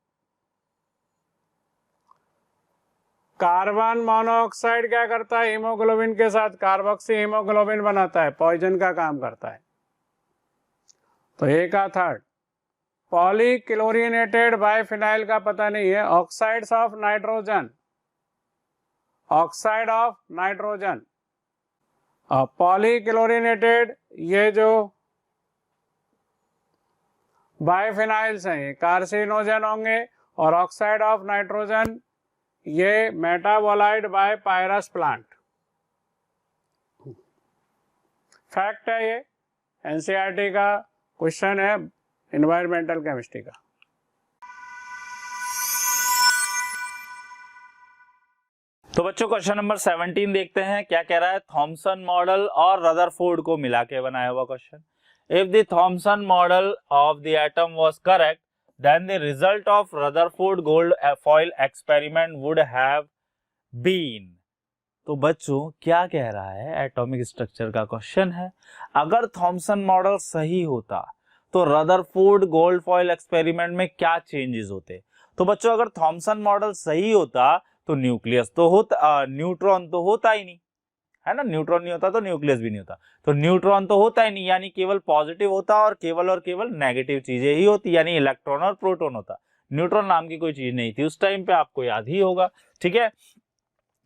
Carbon monoxide क्या करता है, हीमोग्लोबिन के साथ कार्बोक्सी हीमोग्लोबिन बनाता है, पॉइजन का काम करता है। तो ए का थर्ड। पॉलीक्लोरीनेटेड बाइफिनाइल का पता नहीं है। ऑक्साइड्स ऑफ नाइट्रोजन, और पॉलीक्लोरीनेटेड ये जो बाइफिनाइल्स हैं ये कार्सिनोजन होंगे, और ऑक्साइड ऑफ नाइट्रोजन ये मेटाबोलाइड बाय पायरस प्लांट। फैक्ट है, ये एनसीईआरटी का क्वेश्चन है एनवायरमेंटल केमिस्ट्री का। तो बच्चों क्वेश्चन नंबर 17 देखते हैं क्या कह रहा है। थॉमसन मॉडल और रदरफोर्ड को मिला के बनाया हुआ question. If the Thomson model of the atom was correct then the result of Rutherford gold foil experiment would have been. तो बच्चों क्या कह रहा है, एटॉमिक स्ट्रक्चर का क्वेश्चन है। अगर थॉमसन मॉडल सही होता तो रदरफोर्ड गोल्ड फॉइल एक्सपेरिमेंट में क्या चेंजेस होते। तो बच्चों अगर थॉमसन मॉडल सही होता तो न्यूक्लियस तो होता, न्यूट्रॉन तो होता ही नहीं, है ना। न्यूट्रॉन नहीं होता तो न्यूक्लियस भी नहीं होता, तो न्यूट्रॉन तो होता ही नहीं, यानी केवल पॉजिटिव होता और केवल नेगेटिव चीजें ही होती, यानी इलेक्ट्रॉन और प्रोटॉन होता। न्यूट्रॉन नाम की कोई चीज नहीं थी उस टाइम पे, आपको याद ही होगा, ठीक है।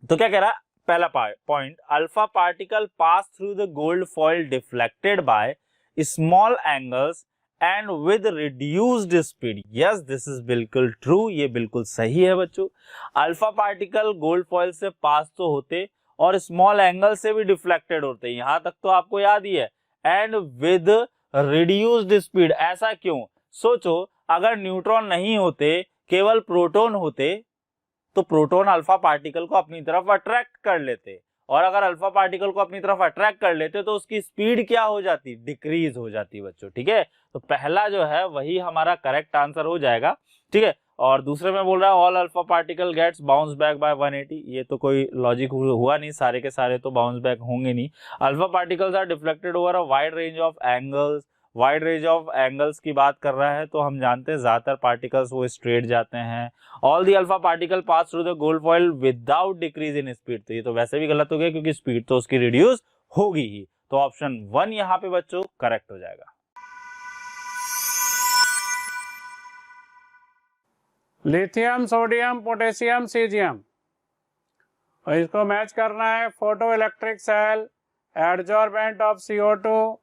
तो क्या कह रहा है, पहला point, alpha particle pass through the gold foil deflected by small angles and with reduced speed. Yes, this is बिल्कुल ट्रू, ये बिल्कुल सही है बच्चों। अल्फा पार्टिकल गोल्ड फॉइल से पास तो होते और स्मॉल एंगल से भी डिफ्लेक्टेड होते, यहां तक तो आपको याद ही है। एंड विद रिड्यूस्ड स्पीड, ऐसा क्यों? सोचो, अगर न्यूट्रॉन नहीं होते, केवल प्रोटॉन होते, तो प्रोटॉन अल्फा पार्टिकल को अपनी तरफ अट्रैक्ट कर लेते, और अगर अल्फा पार्टिकल को अपनी तरफ अट्रैक्ट कर लेते तो उसकी स्पीड क्या हो जाती, डिक्रीज हो जाती बच्चों, ठीक है। तो पहला जो है वही हमारा करेक्ट आंसर हो जाएगा, ठीक है। और दूसरे में बोल रहा है all alpha particle gets bounce back by 180, ये तो कोई लॉजिक हुआ नहीं, सारे के सारे तो बाउंस बैक होंगे नहीं। Alpha particles are deflected over a wide range of angles, wide range of angles की बात कर रहा है, तो हम जानते हैं ज्यादातर पार्टिकल्स वो स्ट्रेट जाते हैं। All the alpha particle pass through the gold foil without decrease in speed, तो ये तो वैसे भी गलत हो गया क्योंकि स्पीड तो उसकी रिड्यूस होगी ही। तो ऑप्शन 1 यहाँ पे बच्चों करेक्ट हो जाएगा। लिथियम, सोडियम, पोटेशियम, सीजियम, और इसको मैच करना है photoelectric cell, adsorbent of CO2,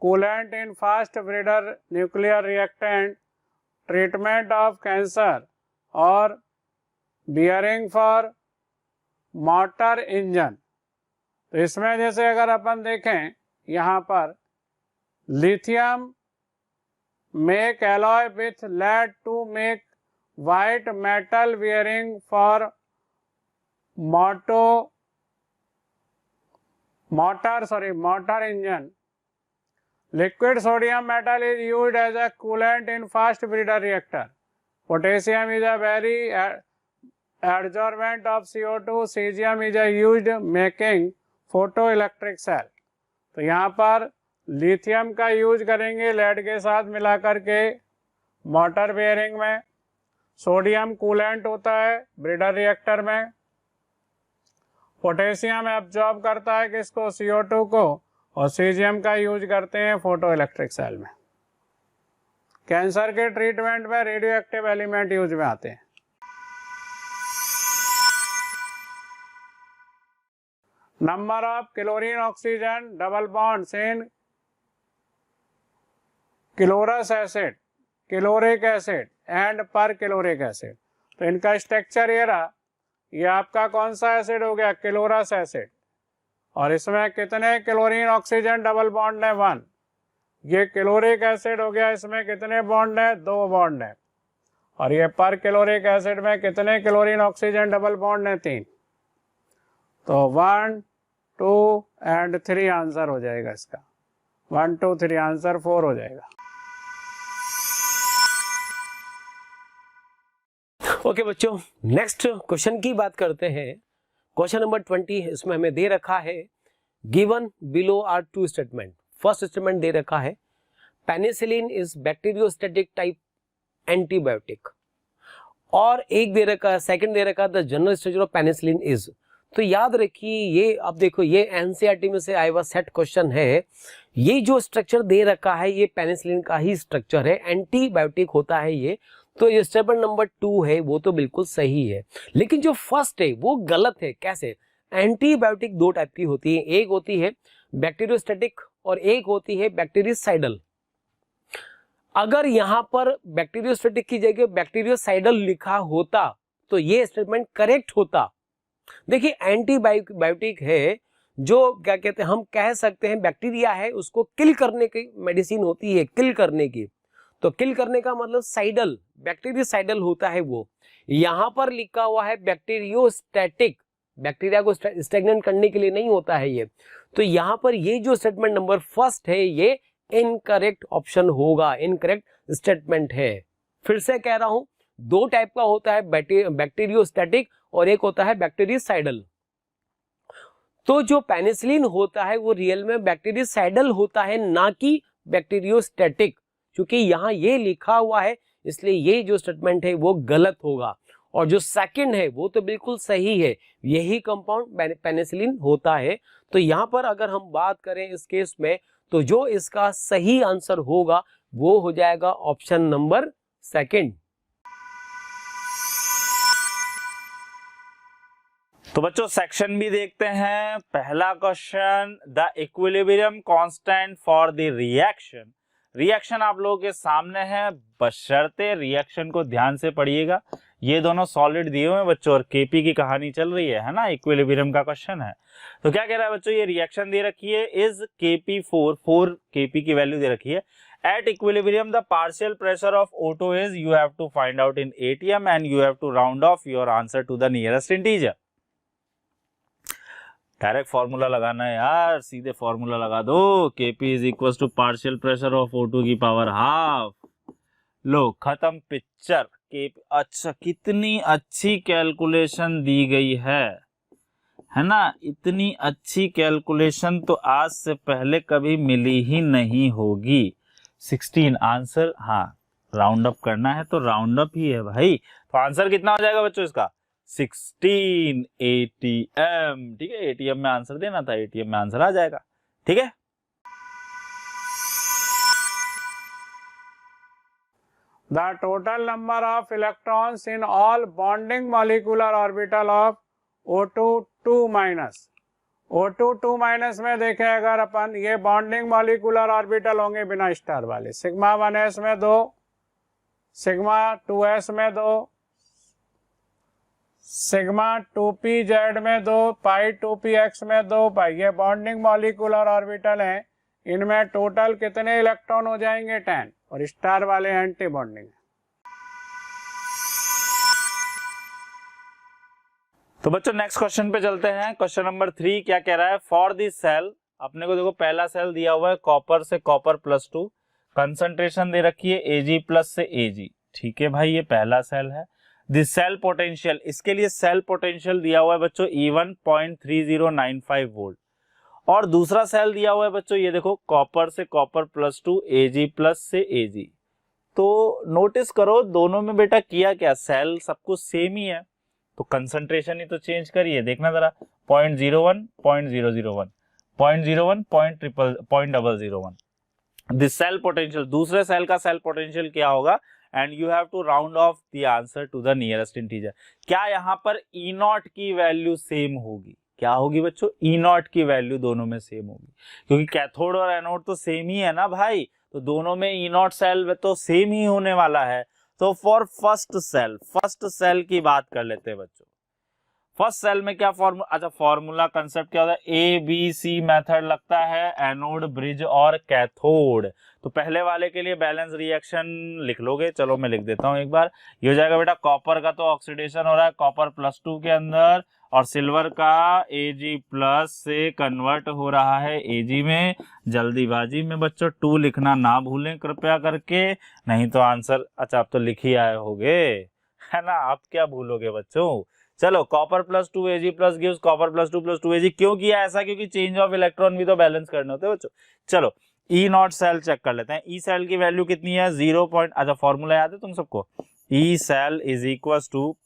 coolant in fast breeder nuclear reactant, treatment of cancer और बियरिंग फॉर मोटर इंजन। तो इसमें जैसे अगर अपन देखें यहाँ पर lithium make alloy with lead to make white metal bearing for motor engine. Liquid sodium metal is used as a coolant in fast breeder reactor. Potassium is a very adsorbent of CO2. Cesium is used making photoelectric cell. तो यहाँ पर lithium का use करेंगे lead के साथ मिला करके motor bearing में। सोडियम कूलेंट होता है ब्रीडर रिएक्टर में। पोटेशियम एब्जॉर्ब करता है किसको, CO2 को, और सीजियम का यूज करते हैं फोटो इलेक्ट्रिक सेल में। कैंसर के ट्रीटमेंट में रेडियो एक्टिव एलिमेंट यूज में आते हैं। Number of chlorine oxygen double bonds in chlorous acid, chloric acid and perchloric acid. तो इनका स्ट्रक्चर ये रहा, ये आपका कौन सा एसिड हो गया, क्लोरस एसिड, और इसमें कितने क्लोरीन ऑक्सीजन डबल बॉन्ड है, 1। ये क्लोरिक एसिड हो गया, इसमें कितने बॉन्ड है, 2 बॉन्ड है। और ये पर क्लोरिक एसिड में कितने क्लोरीन ऑक्सीजन डबल बॉन्ड है, 3। तो 1 2 एंड 3 आंसर हो जाएगा इसका। 1 2 3 आंसर 4 हो जाएगा। ओके बच्चों, नेक्स्ट क्वेश्चन की बात करते हैं। क्वेश्चन नंबर 20, इसमें हमें दे रखा है given below are 2 statement. First statement दे रखा है penicillin is bacteriostatic type antibiotic, और एक दे रखा है, सेकंड दे रखा है the general structure of penicillin is. तो याद रखिए ये, अब देखो ये एनसीईआरटी में से आया हुआ सेट क्वेश्चन है। ये जो स्ट्रक्चर दे रखा है ये पेनिसिलिन का ही स्ट्रक्चर है, एंटीबायोटिक होता है ये। तो ये स्टेटमेंट नंबर 2 है वो तो बिल्कुल सही है, लेकिन जो फर्स्ट है वो गलत है। कैसे? एंटीबायोटिक 2 टाइप की होती है, एक होती है बैक्टीरियोस्टैटिक और एक होती है बैक्टीरियोसाइडल। अगर यहां पर बैक्टीरियोस्टैटिक की जगह बैक्टीरियोसाइडल लिखा होता तो ये स्टेटमेंट करेक्ट होता। देखिए एंटीबायोटिक है जो क्या कहते हैं, हम कह सकते हैं बैक्टीरिया है उसको किल करने की मेडिसिन होती है, किल करने की। तो किल करने का मतलब साइडल, बैक्टीरियोसाइडल होता है वो। यहां पर लिखा हुआ है बैक्टीरियोस्टैटिक, बैक्टीरिया को स्टेगनेंट करने के लिए नहीं होता है ये। तो यहां पर ये जो स्टेटमेंट नंबर फर्स्ट है ये इनकरेक्ट ऑप्शन होगा, इनकरेक्ट स्टेटमेंट है। फिर से कह रहा हूं, 2 टाइप का होता है बैक्टीरियोस्टैटिक और एक होता है बैक्टीरियोसाइडल। तो जो पेनिसिलिन होता है वो रियल में बैक्टीरियोसाइडल होता है, ना कि बैक्टीरियोस्टैटिक। क्योंकि यहाँ ये लिखा हुआ है इसलिए ये जो स्टेटमेंट है वो गलत होगा। और जो सेकंड है वो तो बिल्कुल सही है, यही कंपाउंड पेनिसिलिन होता है। तो यहाँ पर अगर हम बात करें इस केस में तो जो इसका सही आंसर होगा वो हो जाएगा ऑप्शन नंबर 2। तो बच्चों सेक्शन भी देखते हैं। पहला question, the equilibrium constant for the reaction. Reaction आप लोगों के सामने है, बशर्ते रिएक्शन को ध्यान से पढ़िएगा। ये दोनों सॉलिड दिए हुए हैं बच्चों और केपी की कहानी चल रही है ना, इक्विलिब्रियम का क्वेश्चन है। तो क्या कह रहा है बच्चों, ये रिएक्शन दे रखी है, इज Kp4 केपी की वैल्यू दे रखी है। At equilibrium the partial pressure of O2 is, you have to find out in ATM and you have to round off your answer to the nearest integer. Direct formula लगाना है यार, सीधे formula लगा दो। Kp is equal to partial pressure of O2 की power half. लो खत्म picture. अच्छा कितनी अच्छी कैलकुलेशन दी गई है ना, इतनी अच्छी कैलकुलेशन तो आज से पहले कभी मिली ही नहीं होगी। 16 आंसर, हाँ राउंड अप करना है तो राउंड अप ही है भाई। तो आंसर कितना हो जाएगा बच्चों इसका, 16 ATM। ठीक है, ATM में आंसर देना था, ATM में आंसर आ जाएगा। ठीक है, The total number of electrons in all bonding molecular orbital of O2 2 minus, O2 2 minus में देखें अगर अपन, ये बॉन्डिंग मॉलिकुलर ऑर्बिटल होंगे बिना स्टार वाले, सिग्मा 1s में 2, सिग्मा 2s में 2, सिग्मा 2pz में 2, पाई 2px में 2 पाई, ये बॉन्डिंग मॉलिकुलर ऑर्बिटल हैं, इनमें टोटल कितने इलेक्ट्रॉन हो जाएंगे 10, और स्टार वाले एंटी बॉन्डिंग। तो बच्चों नेक्स्ट क्वेश्चन पे चलते हैं। क्वेश्चन नंबर 3 क्या कह रहा है, फॉर दिस सेल, अपने को देखो पहला सेल दिया हुआ है कॉपर से कॉपर +2, कंसंट्रेशन दे रखी है Ag प्लस से Ag, ठीक है भाई, ये पहला सेल है। दिस सेल पोटेंशियल, इसके लिए सेल पोटेंशियल दिया हुआ है बच्चों E1 0.3095 वोल्ट, और दूसरा सेल दिया हुआ है बच्चों, ये देखो कॉपर से कॉपर +2, Ag प्लस से Ag। तो नोटिस करो दोनों में बेटा किया क्या, सेल सब कुछ सेम ही है, तो कंसंट्रेशन ही तो चेंज करिए, देखना जरा, 0.01 0.001 0.01 0.001। दिस सेल पोटेंशियल, दूसरे सेल का सेल पोटेंशियल क्या होगा, and you have to round off the answer to the nearest integer. क्या यहाँ पर E0 की वैल्यू सेम होगी, क्या होगी बच्चों, E0 की वैल्यू दोनों में सेम होगी, क्योंकि कैथोड और एनोड तो सेम ही है ना भाई, तो दोनों में E0 सेल तो सेम ही होने वाला है। तो फॉर फर्स्ट सेल की बात कर लेते हैं बच्चों। फर्स्ट सेल में क्या फॉर्मूला, अच्छा फॉर्मूला कंसेप्ट क्या होता है, ABC मेथड लगता है, एनोड, ब्रिज और कैथोड। तो पहले वाले के लिए बैलेंस रिएक्शन लिख लोगे, चलो मैं लिख देता हूं एक बार। ये हो जाएगा बेटा, कॉपर का तो ऑक्सीडेशन हो रहा है कॉपर +2 के अंदर, और सिल्वर का Ag प्लस से कन्वर्ट हो रहा है Ag में। जल्दीबाजी में बच्चों 2 लिखना ना भूलें कृपया करके, नहीं तो आंसर, अच्छा आप तो लिख ही आए होगे, है ना, आप क्या भूलोगे बच्चों। चलो copper +2 Ag plus gives copper +2 Ag, क्यों किया ऐसा, क्योंकि चेंज ऑफ इलेक्ट्रॉन भी तो बैलेंस करने होते हैं बच्चों। चलो E0 सेल चेक कर लेते हैं, E सेल की वैल्यू कितनी है 0. अच्छा फॉर्मूला याद है तुम सबको, E cell is equal to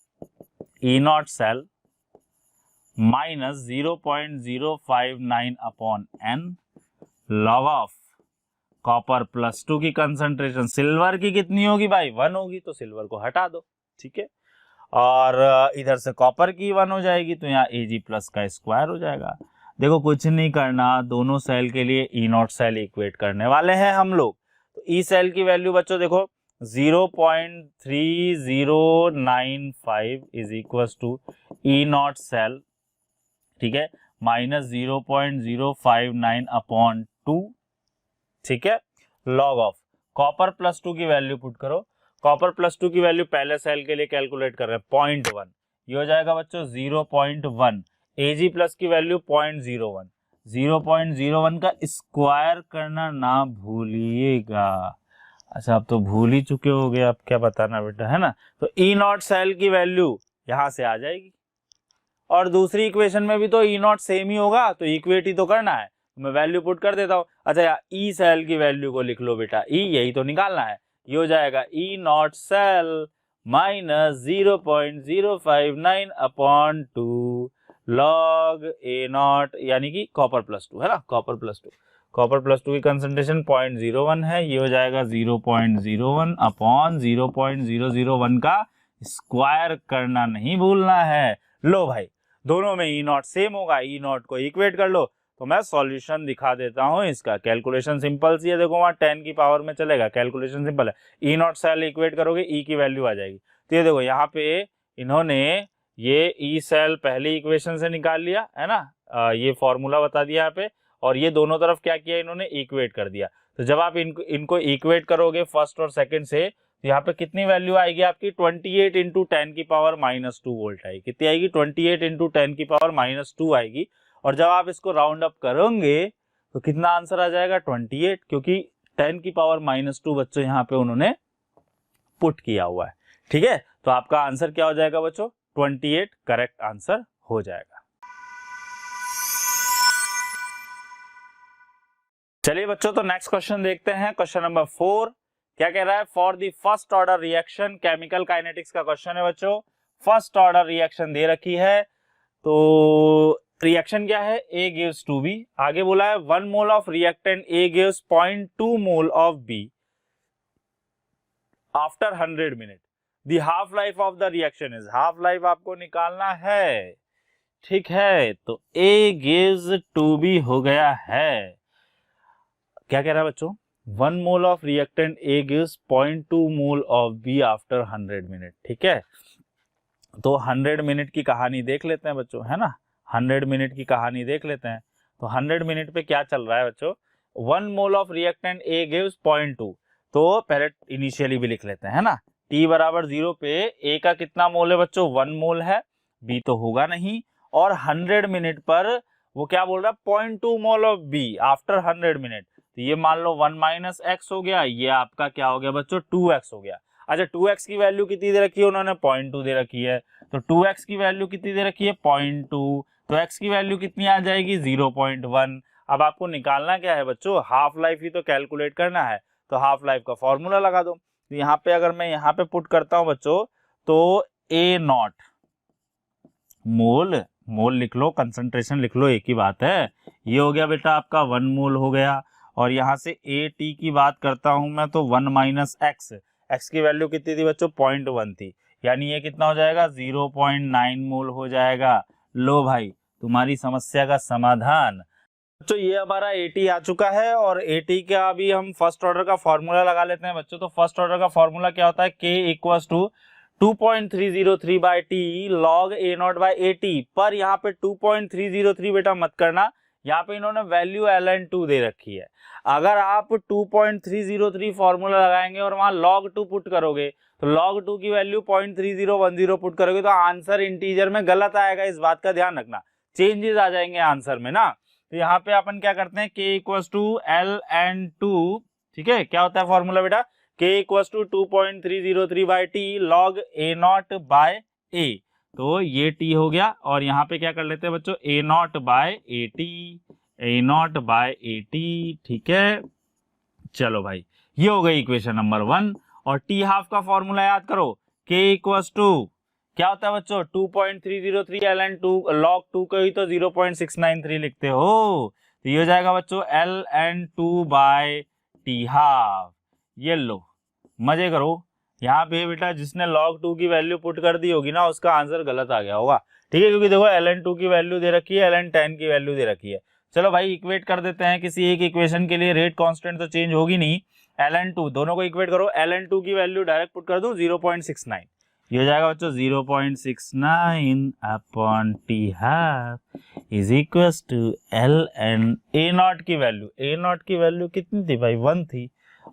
E0 cell minus 0.059 upon n log of copper +2 की कंसंट्रेशन, सिल्वर की कितनी होगी भाई 1 होगी, तो सिल्वर को हटा दो, ठीक है, और इधर से कॉपर की 1 हो जाएगी, तो यहाँ Ag प्लस का स्क्वायर हो जाएगा। देखो कुछ नहीं करना, दोनों सेल के लिए E0 सेल इक्वेट करने वाले हैं हम लोग। तो E सेल की वैल्यू बच्चों देखो 0.3095 is equal to E0 cell, ठीक है, माइनस 0.059 अपॉन 2, ठीक है, लॉग ऑफ कॉपर +2 की वैल्यू पुट करो, कॉपर +2 की वैल्यू पहले सेल के लिए कैलकुलेट कर रहे हैं 0.1, ये हो जाएगा बच्चों 0.1, Ag प्लस की वैल्यू 0.01, 0.01 का स्क्वायर करना ना भूलिएगा। अच्छा अब तो भूल ही चुके होगे, अब क्या बताना बेटा, है ना। तो E0 सेल की वैल्यू यहां से आ जाएगी, और दूसरी इक्वेशन में भी तो E0 सेम ही होगा, तो इक्वेट ही तो करना है, मैं वैल्यू पुट कर देता हूं। अच्छा यार E सेल की वैल्यू को लिख लो बेटा, E यही तो निकालना है, ये हो जाएगा E0 cell minus 0.059 upon 2 log A0, यानी कि कॉपर +2 है ना, कॉपर +2 की कंसंट्रेशन 0.01 है, ये हो जाएगा 0.01 अपॉन 0.001 का स्क्वायर करना नहीं भूलना है। लो भाई दोनों में E0 सेम होगा, E0 को इक्वेट कर लो। तो मैं सॉल्यूशन दिखा देता हूं इसका, कैलकुलेशन सिंपल सी है, देखो वहां 10 की पावर में चलेगा, कैलकुलेशन सिंपल है, E0 सेल इक्वेट करोगे E की वैल्यू आ जाएगी। तो ये देखो यहाँ पे इन्होंने ये E सेल पहली इक्वेशन से निकाल लिया है ना, ये फॉर्मूला बता दिया यहाँ पे, और ये दोनों तरफ क्या किया इन्होंने, इक्वेट कर दिया। तो जब आप इनको इक्वेट करोगे फर्स्ट और सेकंड से, तो यहाँ पे कितनी वैल्यू आएगी आपकी, 28 इंटू 10 की पावर -2 वोल्ट आएगी। कितनी आएगी, 28 इंटू 10 की पावर -2 आएगी। और जब आप इसको राउंड अप करोगे तो कितना आंसर आ जाएगा, 28, क्योंकि 10 की पावर -2 बच्चों यहाँ पे उन्होंने पुट किया हुआ है, ठीक है। तो आपका आंसर क्या हो जाएगा बच्चों, 28 करेक्ट आंसर हो जाएगा। चलिए बच्चों तो नेक्स्ट क्वेश्चन देखते हैं, क्वेश्चन नंबर 4 क्या कह रहा है, for the first order reaction, chemical kinetics का क्वेश्चन है बच्चों। फर्स्ट ऑर्डर रिएक्शन दे रखी है, तो रिएक्शन क्या है, A gives to B, आगे बोला है 1 mole of reactant A gives 0.2 mole of B after 100 minute. The half life of the reaction is, half life आपको निकालना है, ठीक है, तो A gives 2B हो गया है। क्या कह रहा है बच्चों, 1 mole of reactant A gives 0.2 mole of B after 100 minute. ठीक है, तो 100 मिनट की कहानी देख लेते हैं बच्चों, है ना, 100 मिनट की कहानी देख लेते हैं। तो 100 मिनट पे क्या चल रहा है बच्चों, 1 mole of reactant A gives 0.2, तो पहले इनिशियली भी लिख लेते हैं, है ना। T बराबर 0 पे A का कितना मोल है बच्चों, 1 मोल है, B तो होगा नहीं, और 100 मिनट पर वो क्या बोल रहा है, 0.2 mole of B after 100 minute. तो ये मान लो 1 माइनस एक्स हो गया, ये आपका क्या हो गया बच्चों, 2x हो गया। अच्छा, 2x की वैल्यू कितनी दे रखी है उन्होंने, 0.2 दे रखी है, तो 2x की वैल्यू कितनी दे रखी है, 0.2, तो x की वैल्यू कितनी आ जाएगी, 0.1। अब आपको निकालना क्या है बच्चों, हाफ लाइफ ही तो कैलकुलेट करना है, तो हाफ लाइफ का फॉर्मूला लगा दो। तो यहाँ पे अगर मैं यहाँ पे पुट करता हूँ बच्चों, तो A0 मोल, मोल लिख लो, कंसंट्रेशन लिख लो, एक ही बात है। ये हो गया बेटा आपका 1 मोल हो गया, और यहाँ से AT की बात करता हूं मैं, तो 1 माइनस एक्स, एक्स की वैल्यू कितनी थी बच्चों, 0.1 थी, यानी ये कितना हो जाएगा, 0.9 मोल हो जाएगा। लो भाई, तुम्हारी समस्या का समाधान। बच्चों ये हमारा AT आ चुका है, और AT का अभी हम फर्स्ट ऑर्डर का फॉर्मूला लगा लेते हैं बच्चों। तो फर्स्ट ऑर्डर का फॉर्मूला क्या होता है, K equals to 2.303 by T log A0 by AT। पर यहाँ पे 2.303 बेटा मत करना, यहाँ पे इन्होंने वैल्यू ln2 दे रखी है। अगर आप 2.303 फॉर्मूला लगाएंगे और वहां log 2 पुट करोगे, तो log 2 की वैल्यू 0.3010 पुट करोगे, तो आंसर इंटीजर में गलत आएगा, इस बात का ध्यान रखना, चेंजेस आ जाएंगे आंसर में ना। तो यहाँ पे अपन क्या करते हैं, K इक्वल्स टू ln2, ठीक है, क्या होता है फॉर्मूला बेटा, K equals to 2.303 by T log A0 by A। तो ये T हो गया, और यहाँ पे क्या कर लेते हैं बच्चों, A0 bye AT, A0 bye AT। ठीक है, चलो भाई, ये हो गई इक्वेशन नंबर 1। और T हाफ का फॉर्मूला याद करो, K इक्वल्स टू क्या होता है बच्चों, 2.303 ln2 log 2 को ही तो 0.693 लिखते हो, तो ये हो जाएगा बच्चों ln2 बाय T हाफ। ये लो, मजे करो, यहाँ पे बेटा जिसने log 2 की वैल्यू पुट कर दी होगी ना, उसका आंसर गलत आ गया होगा। ठीक है, क्योंकि देखो ln2 की वैल्यू दे रखी है, ln10 की वैल्यू दे रखी है। चलो भाई, इक्वेट कर देते हैं किसी एक इक्वेशन के लिए, रेट कांस्टेंट तो चेंज होगी नहीं, ln2 दोनों को इक्वेट करो, ln2 की वैल्यू डायरेक्ट पुट कर दूं 0.69, ये हो जाएगा बच्चों 0.69 upon T half is equal to ln A0 की वैल्यू, A0 की वैल्यू कितनी थी भाई, 1 थी,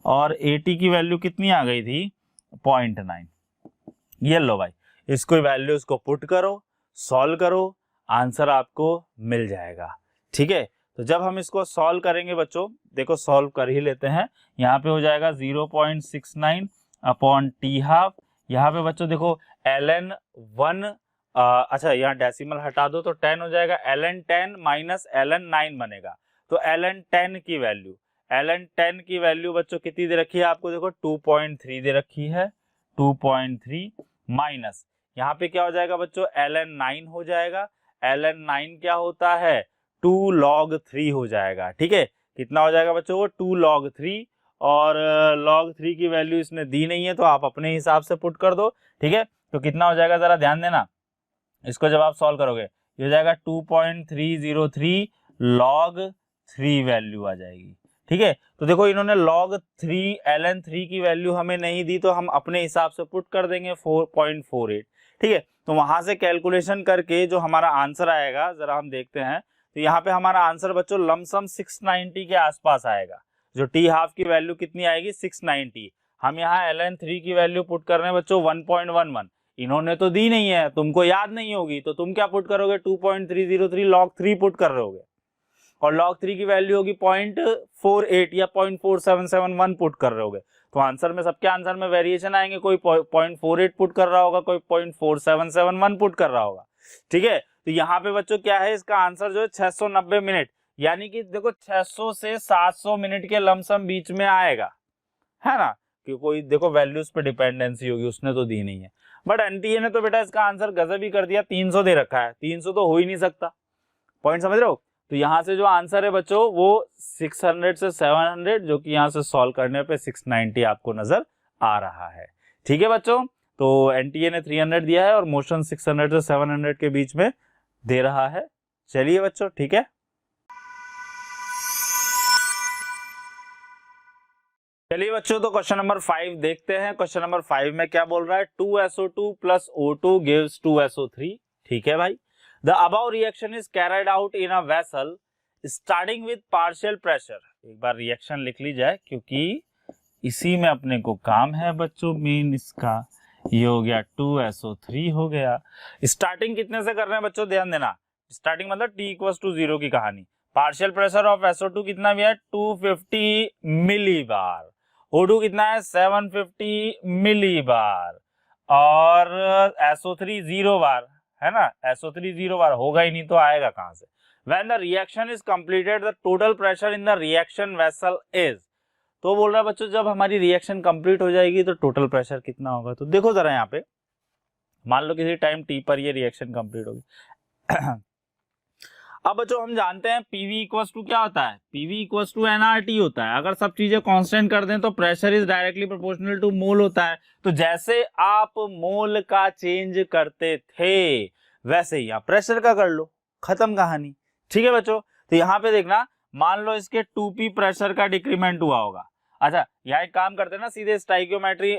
और AT की वैल्यू कितनी आ गई थी, 0.9। ये लो भाई, इसको वैल्यूज को पुट करो, सॉल्व करो, आंसर आपको मिल जाएगा। ठीक है, तो जब हम इसको सॉल्व करेंगे बच्चों, देखो सॉल्व कर ही लेते हैं, यहाँ पे हो जाएगा 0.69 अपॉन टी हाफ। यहाँ पे बच्चों देखो ln1, अच्छा यहाँ डेसिमल हटा दो तो 10 हो जाएगा, ln10 माइनस ln9 बनेगा। तो ln10 की वैल्यू, ln10 की वैल्यू बच्चों कितनी दे रखी है आपको, देखो 2.3 दे रखी है, 2.3 माइनस यहाँ पे क्या हो जाएगा बच्चों, ln9 हो जाएगा, ln9 क्या होता है, 2 log 3 हो जाएगा। ठीक है, कितना हो जाएगा बच्चों, वो 2 log 3, और log 3 की वैल्यू इसने दी नहीं है, तो आप अपने हिसाब से पुट कर दो। ठीक है, तो कितना हो जाएगा जरा ध्यान देना, इसको जब आप सॉल्व करोगे ये हो जाएगा 2.303 log 3 वैल्यू आ जाएगी। ठीक है, तो देखो इन्होंने log 3 ln3 की वैल्यू हमें नहीं दी, तो हम अपने हिसाब से पुट कर देंगे 4.48। ठीक है, तो वहां से कैलकुलेशन करके जो हमारा आंसर आएगा जरा हम देखते हैं, तो यहाँ पे हमारा आंसर बच्चों लमसम 690 के आसपास आएगा। जो टी हाफ की वैल्यू कितनी आएगी, 690। हम यहाँ ln3 की वैल्यू पुट कर रहे हैं बच्चों 1.11, इन्होंने तो दी नहीं है, तुमको याद नहीं होगी, तो तुम क्या पुट करोगे, 2.303 log 3 पुट कर रहे होगे, और log 3 की वैल्यू होगी 0.48 या 0.4771 पुट कर रहे होगे। तो आंसर में, सबके आंसर में वेरिएशन आएंगे, कोई 0.48 पुट कर रहा होगा, कोई 0.4771 पुट कर रहा होगा। ठीक है, तो यहाँ पे बच्चों क्या है, इसका आंसर जो है 690 मिनट, यानी कि देखो 600 से 700 मिनट के लमसम बीच में आएगा, है ना, कि कोई देखो वैल्यूज पे डिपेंडेंसी होगी, उसने तो दी नहीं है। बट एनटीए ने तो बेटा इसका आंसर गजब ही कर दिया, 300 दे रखा है, 300 तो हो ही नहीं सकता, पॉइंट समझ रहे हो। तो यहाँ से जो आंसर है बच्चों वो 600 से 700, जो कि यहाँ से सॉल्व करने पे 690 आपको नजर आ रहा है। ठीक है बच्चों, तो एनटीए ने 300 दिया है और मोशन 600 से 700 के बीच में दे रहा है। चलिए बच्चों, ठीक है। चलिए बच्चों, तो क्वेश्चन नंबर 5 देखते हैं। क्वेश्चन नंबर 5 में क्या बोल रहा है, 2SO2 plus O2 gives 2SO3। ठीक है भाई। The above reaction is carried out in a vessel starting with partial pressure. एक बार रिएक्शन लिख ली जाए, क्योंकि इसी में अपने को काम है बच्चों मेन इसका। ये हो गया 2SO3 हो गया। स्टार्टिंग कितने से कर रहे हैं बच्चों, ध्यान देना। स्टार्टिंग मतलब T=0 की कहानी। पार्शियल प्रेशर ऑफ SO2 कितना भी है, 250 मिलीबार। O2 कितना है, 750 मिलीबार। और SO3 0 बार है ना। SO3 0 बार होगा ही नहीं तो आएगा कहां से। When the reaction is completed, the total pressure in the reaction vessel is। तो बोल रहा है बच्चों, जब हमारी रिएक्शन कंप्लीट हो जाएगी तो टोटल प्रेशर कितना होगा। तो देखो जरा यहाँ पे, मान लो किसी टाइम t पर ये रिएक्शन कंप्लीट होगी। अब बच्चों हम जानते हैं PV इक्वल्स टू क्या होता है, PV इक्वल्स टू nRT होता है। अगर सब चीजें कांस्टेंट कर दें तो pressure is directly proportional to mole होता है। तो जैसे आप मोल का चेंज करते थे वैसे ही यहाँ प्रेशर का कर लो, खत्म कहानी। ठीक है बच्चों। तो यहाँ पे देखना, मान लो इसके 2p प्रेशर का डिक्रीमेंट हुआ होगा। अच्छा, यहाँ एक काम करते हैं ना, सीधे स्टाइकियोमेट्री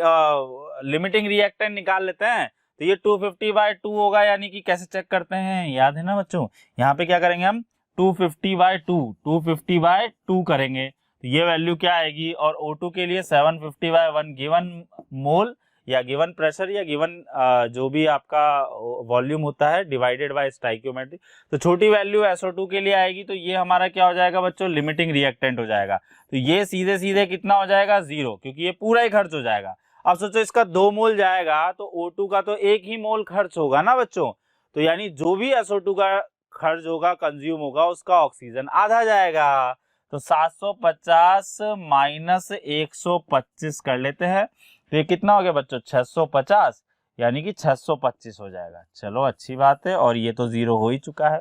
लिमिटिंग रिएक्टेंट निकाल लेते हैं। तो ये 250/2 होगा, यानी कि कैसे चेक करते हैं, याद है ना बच्चों। यहाँ पे क्या करेंगे हम, 250/2 करेंगे। तो ये वैल्यू क्या आएगी, और O2 के लिए 750/1 गिवन मोल या गिवन प्रेशर या गिवन जो भी आपका वॉल्यूम होता है डिवाइडेड बाय स्टाइकियोमेट्री। तो छोटी वैल्यू SO2 के लिए आएगी। तो ये हमारा क्या हो जाएगा बच्चों, लिमिटिंग रिएक्टेंट हो जाएगा। तो ये सीधे सीधे कितना हो जाएगा, 0, क्योंकि ये पूरा ही खर्च हो जाएगा। अब सोचो इसका 2 मोल जाएगा तो O2 का तो 1 ही मोल खर्च होगा ना बच्चों। तो यानी जो भी SO2 का खर्च होगा, कंज्यूम होगा, उसका ऑक्सीजन आधा जाएगा। तो 750 माइनस 125 कर लेते हैं। तो ये कितना हो गया बच्चों, 650, यानी कि 625 हो जाएगा। चलो अच्छी बात है, और ये तो 0 हो ही चुका है।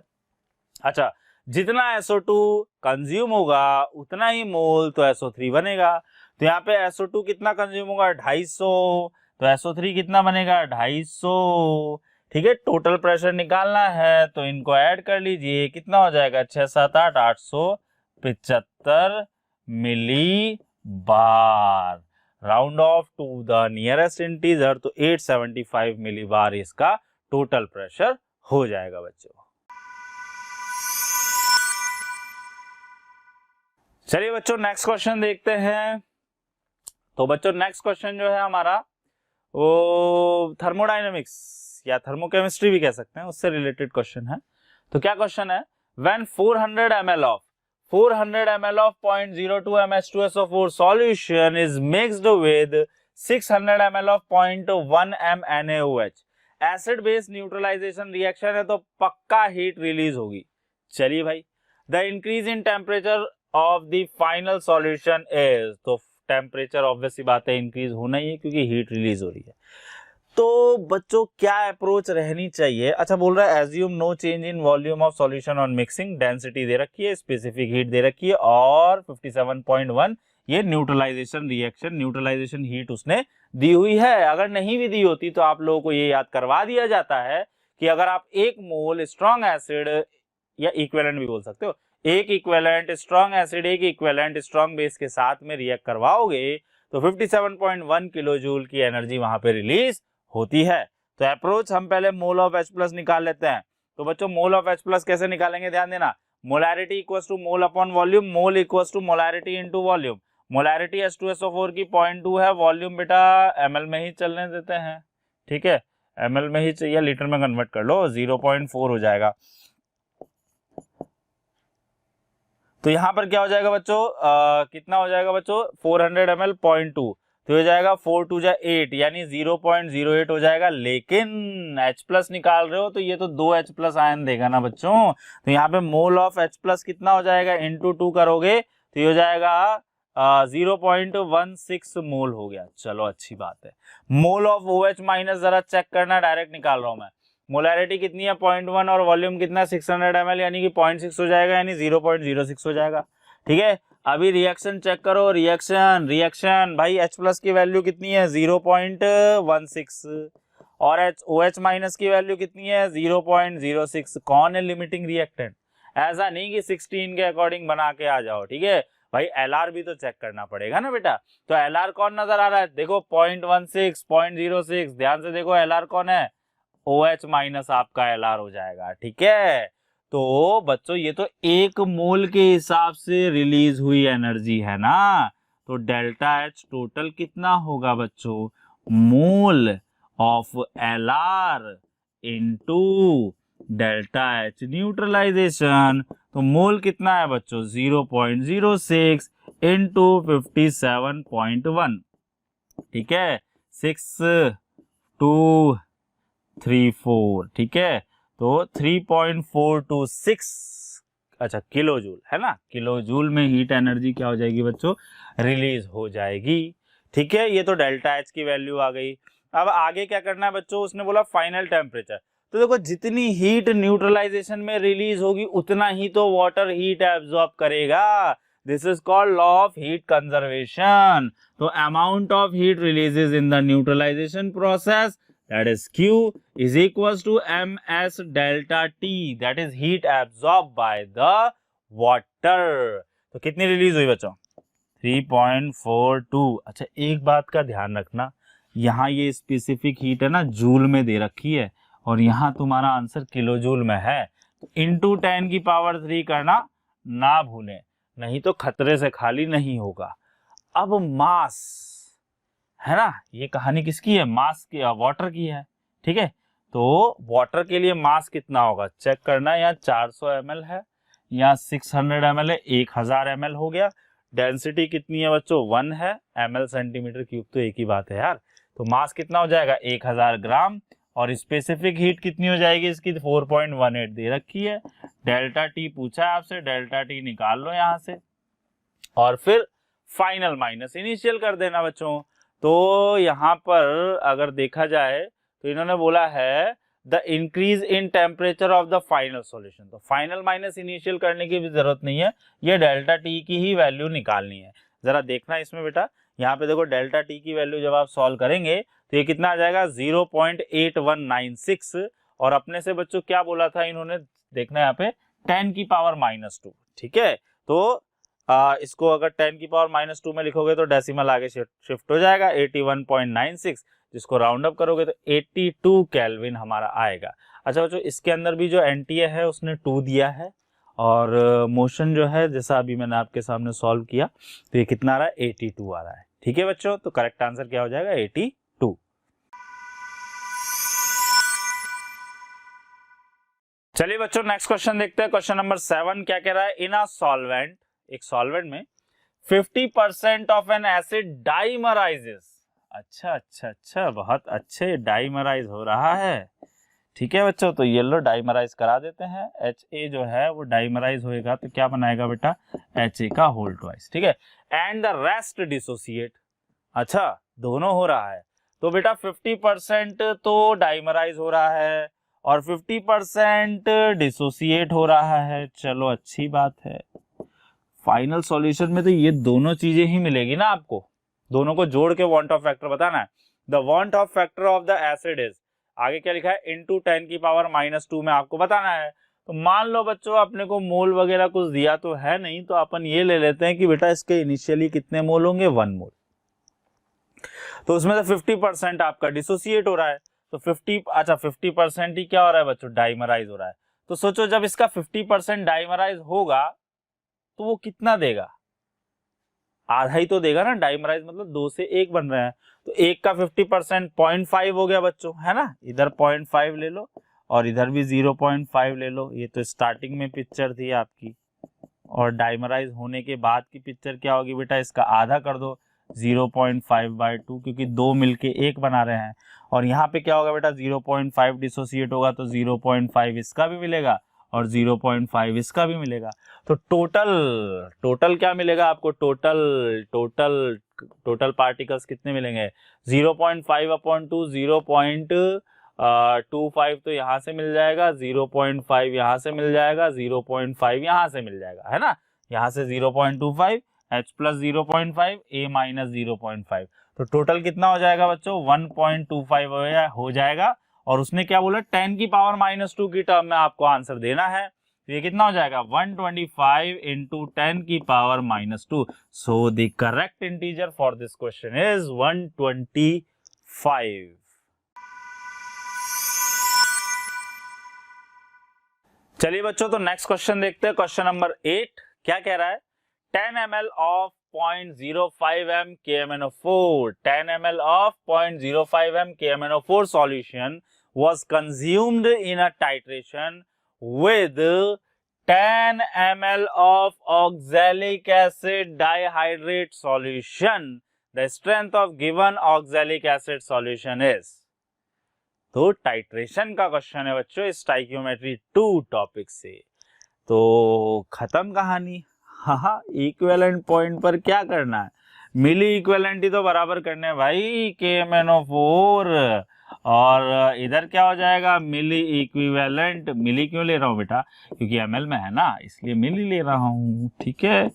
अच्छा, जितना SO2 कंज्यूम होगा उतना ही मोल तो SO3 बनेगा। तो यहाँ पे SO2 कितना कंज्यूम होगा, 250। तो SO3 कितना बनेगा, 250। ठीक है। टोटल प्रेशर निकालना है तो इनको ऐड कर लीजिए, कितना हो जाएगा, 6 7 8 875 millibar. Round off to the nearest integer, तो 875 मिली बार इसका टोटल प्रेशर हो जाएगा बच्चों। चलिए बच्चों, नेक्स्ट क्वेश्चन देखते हैं। तो बच्चों नेक्स्ट क्वेश्चन जो है हमारा, वो थर्मोडायनेमिक्स या थर्मोकेमिस्ट्री भी कह सकते हैं, उससे रिलेटेड क्वेश्चन है। तो क्या क्वेश्चन है, when 400 ml of 0.02 mH2SO4 solution is mixed with 600 ml of 0.1 m NaOH, acid base neutralization reaction है तो पक्का हीट रिलीज होगी। चलिए भाई, the increase in temperature of the final solution is, तो टेम्परेचर ऑब्वियसली बात है इंक्रीज होना ही है क्योंकि हीट रिलीज हो रही है। तो बच्चों क्या अप्रोच रहनी चाहिए। अच्छा, बोल रहा है assume no change in volume of solution on mixing, density दे रखी है, स्पेसिफिक हीट दे रखी है, और 57.1 ये न्यूट्रलाइजेशन रिएक्शन, न्यूट्रलाइजेशन हीट उसने दी हुई है। अगर नहीं भी दी होती तो आप लोगों को ये याद करवा दिया जाता है कि अगर आप 1 मोल स्ट्रॉन्ग एसिड, या इक्विवेलेंट भी बोल सकते हो, 1 equivalent strong acid 1 equivalent strong base के साथ में रिएक्ट करवाओगे तो 57.1 किलो जूल की एनर्जी वहां पे रिलीज होती है। तो अप्रोच हम पहले मोल ऑफ H+ निकाल लेते हैं। तो बच्चों मोल ऑफ H+ कैसे निकालेंगे, ध्यान देना। Molarity equals to mole upon volume, mole equals to molarity into volume. Molarity H2SO4 की 0.2 है, वॉल्यूम बेटा ml में ही चलने देते हैं। ठीक है, ml में ही चाहिए, लीटर में कन्वर्ट कर लो, 0.4 हो जाएगा। तो यहां पर क्या हो जाएगा बच्चों, कितना हो जाएगा बच्चों, 400 ml 0.2, तो हो जाएगा 4 2 जा 8, यानी 0.08 हो जाएगा। लेकिन H+ निकाल रहे हो तो ये तो 2 H+ आयन देगा ना बच्चों। तो यहाँ पे मोल ऑफ H+ कितना हो जाएगा, इंटू 2 करोगे तो ये हो जाएगा 0.16 मोल हो गया। चलो अच्छी बात है। मोल ऑफ OH माइनस जरा चेक करना, डायरेक्ट निकाल रहा हूं मैं। मोलैरिटी कितनी है 0.1 और वॉल्यूम कितना है 600 ml, यानी कि 0.6 हो जाएगा, यानी 0.06 हो जाएगा। ठीक है, अभी रिएक्शन चेक करो, रिएक्शन भाई H+ की वैल्यू कितनी है 0.16, और OH माइनस की वैल्यू कितनी है 0.06। कौन है लिमिटिंग रिएक्टेंट? ऐसा नहीं कि 16 के अकॉर्डिंग बना के आ जाओ, ठीक है भाई, LR भी तो चेक करना पड़ेगा ना बेटा। तो LR कौन नजर आ रहा है? देखो 0.16, 0.06, ध्यान से देखो LR कौन है? OH माइनस आपका LR हो जाएगा, ठीक है। तो बच्चों ये तो 1 मोल के हिसाब से रिलीज हुई एनर्जी है ना, तो डेल्टा H टोटल कितना होगा बच्चों? Mole of LR into delta H neutralization. तो मोल कितना है बच्चों? 0.06 इंटू 57.1, ठीक है, 6234, ठीक है। तो 3.426 अच्छा किलो जूल है ना, किलो जूल में हीट एनर्जी क्या हो जाएगी बच्चों? रिलीज हो जाएगी, ठीक है। ये तो डेल्टा H की वैल्यू आ गई। अब आगे क्या करना है बच्चों? उसने बोला फाइनल टेम्परेचर। तो देखो जितनी हीट न्यूट्रलाइजेशन में रिलीज होगी उतना ही तो वाटर हीट एब्जॉर्ब करेगा। This is called law of heat conservation. तो amount of heat releases in the neutralization process, that is Q is equals to ms delta T, that is heat absorbed by the water। तो कितनी release हुई बच्चों? 3.42। अच्छा एक बात का ध्यान रखना, यहाँ ये स्पेसिफिक हीट है ना जूल में दे रखी है और यहाँ तुम्हारा आंसर किलो जूल में है। तो इंटू 10 की पावर 3 करना ना भूलें, नहीं तो खतरे से खाली नहीं होगा। अब मास है ना, ये कहानी किसकी है? मास की, वाटर की है, ठीक है। तो वाटर के लिए मास कितना होगा चेक करना है। यहाँ 400 ml है, यहाँ 600 ml है, 1000 ml हो गया। डेंसिटी कितनी है बच्चों? 1 है, ml सेंटीमीटर क्यूब तो एक ही बात है यार। तो मास कितना हो जाएगा? 1000 ग्राम। और स्पेसिफिक हीट कितनी हो जाएगी इसकी? 4.18 दे रखी है। डेल्टा टी पूछा है आपसे, डेल्टा टी निकाल लो यहाँ से और फिर फाइनल माइनस इनिशियल कर देना बच्चों। तो यहाँ पर अगर देखा जाए तो इन्होंने बोला है the increase in temperature of the final solution. तो फाइनल माइनस इनिशियल करने की भी जरूरत नहीं है, ये डेल्टा टी की ही वैल्यू निकालनी है। जरा देखना इसमें बेटा, यहाँ पे देखो डेल्टा टी की वैल्यू जब आप सॉल्व करेंगे तो ये कितना आ जाएगा? 0.8196। और अपने से बच्चों क्या बोला था इन्होंने? देखना यहाँ पे 10 की पावर -2, ठीक है। तो इसको अगर 10 की पावर -2 में लिखोगे तो डेसिमल आगे शिफ्ट हो जाएगा 81.96, जिसको राउंड अप करोगे तो 82 केल्विन हमारा आएगा। अच्छा बच्चों इसके अंदर भी जो एनटीए है उसने 2 दिया है और मोशन जो है जैसा अभी मैंने आपके सामने सॉल्व किया तो ये कितना आ रहा है? 82 आ रहा है, ठीक है बच्चों। तो करेक्ट आंसर क्या हो जाएगा? 82। चलिए बच्चों नेक्स्ट क्वेश्चन देखते हैं। क्वेश्चन नंबर 7 क्या कह रहा है? इन अ सॉल्वेंट, एक सॉल्वेंट में 50% ऑफ एन एसिड डाइमराइजेस। अच्छा बहुत अच्छे, डाइमराइज हो रहा है, ठीक है बच्चों। तो येलो डाइमराइज करा देते हैं। HA जो है वो डाइमराइज होएगा तो क्या बनाएगा बेटा? HA का होल ट्वाइस, ठीक है। And the rest dissociate. अच्छा दोनों हो रहा है तो बेटा 50% तो डाइमराइज हो रहा है और 50% डिसोसिएट हो रहा है। चलो अच्छी बात है। फाइनल सॉल्यूशन में तो ये दोनों चीजें ही मिलेगी ना आपको, दोनों को जोड़ के वांट ऑफ फैक्टर बताना है। The want of factor of the acid is, आगे क्या लिखा है? इंटू 10 की पावर -2 में आपको बताना है। तो मान लो बच्चों अपने को मोल वगैरह कुछ दिया तो है नहीं, तो अपन ये ले लेते हैं कि बेटा इसके इनिशियली कितने मोल होंगे? 1 मोल। तो उसमें से 50% आपका डिसोसिएट हो रहा है तो 50% ही क्या हो रहा है बच्चों? डाइमराइज हो रहा है। तो सोचो जब इसका 50% डाइमराइज होगा तो वो कितना देगा? आधा ही तो देगा ना, डाइमराइज मतलब 2 से 1 बन रहे हैं। तो 1 का 50% 0.5 हो गया बच्चों, है ना। इधर 0.5 ले लो और इधर भी 0.5 ले लो। ये तो स्टार्टिंग में पिक्चर थी आपकी और डाइमराइज होने के बाद की पिक्चर क्या होगी बेटा? इसका आधा कर दो 0.5/2, क्योंकि 2 मिलके 1 बना रहे हैं। और यहाँ पे क्या होगा बेटा? 0.5 डिसोसिएट होगा तो 0.5 इसका भी मिलेगा और 0.5 इसका भी मिलेगा। तो टोटल क्या मिलेगा आपको? टोटल पार्टिकल्स कितने मिलेंगे? 0.5/2 0.25 तो यहाँ से मिल जाएगा, 0.5 यहाँ से मिल जाएगा, 0.5 यहाँ से मिल जाएगा, है ना। यहाँ से 0.25 H + 0.5 A - 0.5। तो टोटल कितना हो जाएगा बच्चों 1.25 हो जाएगा। और उसने क्या बोला 10 की पावर -2 की टर्म में आपको आंसर देना है, तो ये कितना हो जाएगा 125 इंटू 10 की power -2। So the correct integer for this question is 125। चलिए बच्चों, तो नेक्स्ट क्वेश्चन देखते हैं, क्वेश्चन नंबर 8। क्या कह रहा है, 10 ml of 0.05 m KMnO4, 10 ml of 0.05 m KMnO4 solution was consumed in a titration with 10 ml of oxalic acid dihydrate solution. The strength of given oxalic acid solution is। तो titration का question है बच्चों stoichiometry 2 topic से। तो खत्म कहानी। हाँ, equivalent point पर क्या करना है, मिली इक्विवेलेंट ही तो बराबर करने हैं भाई KMnO4, और इधर क्या हो जाएगा मिली इक्विवेलेंट। मिली क्यों ले रहा हूँ बेटा, क्योंकि ml में है ना, इसलिए मिली ले रहा हूँ, ठीक है।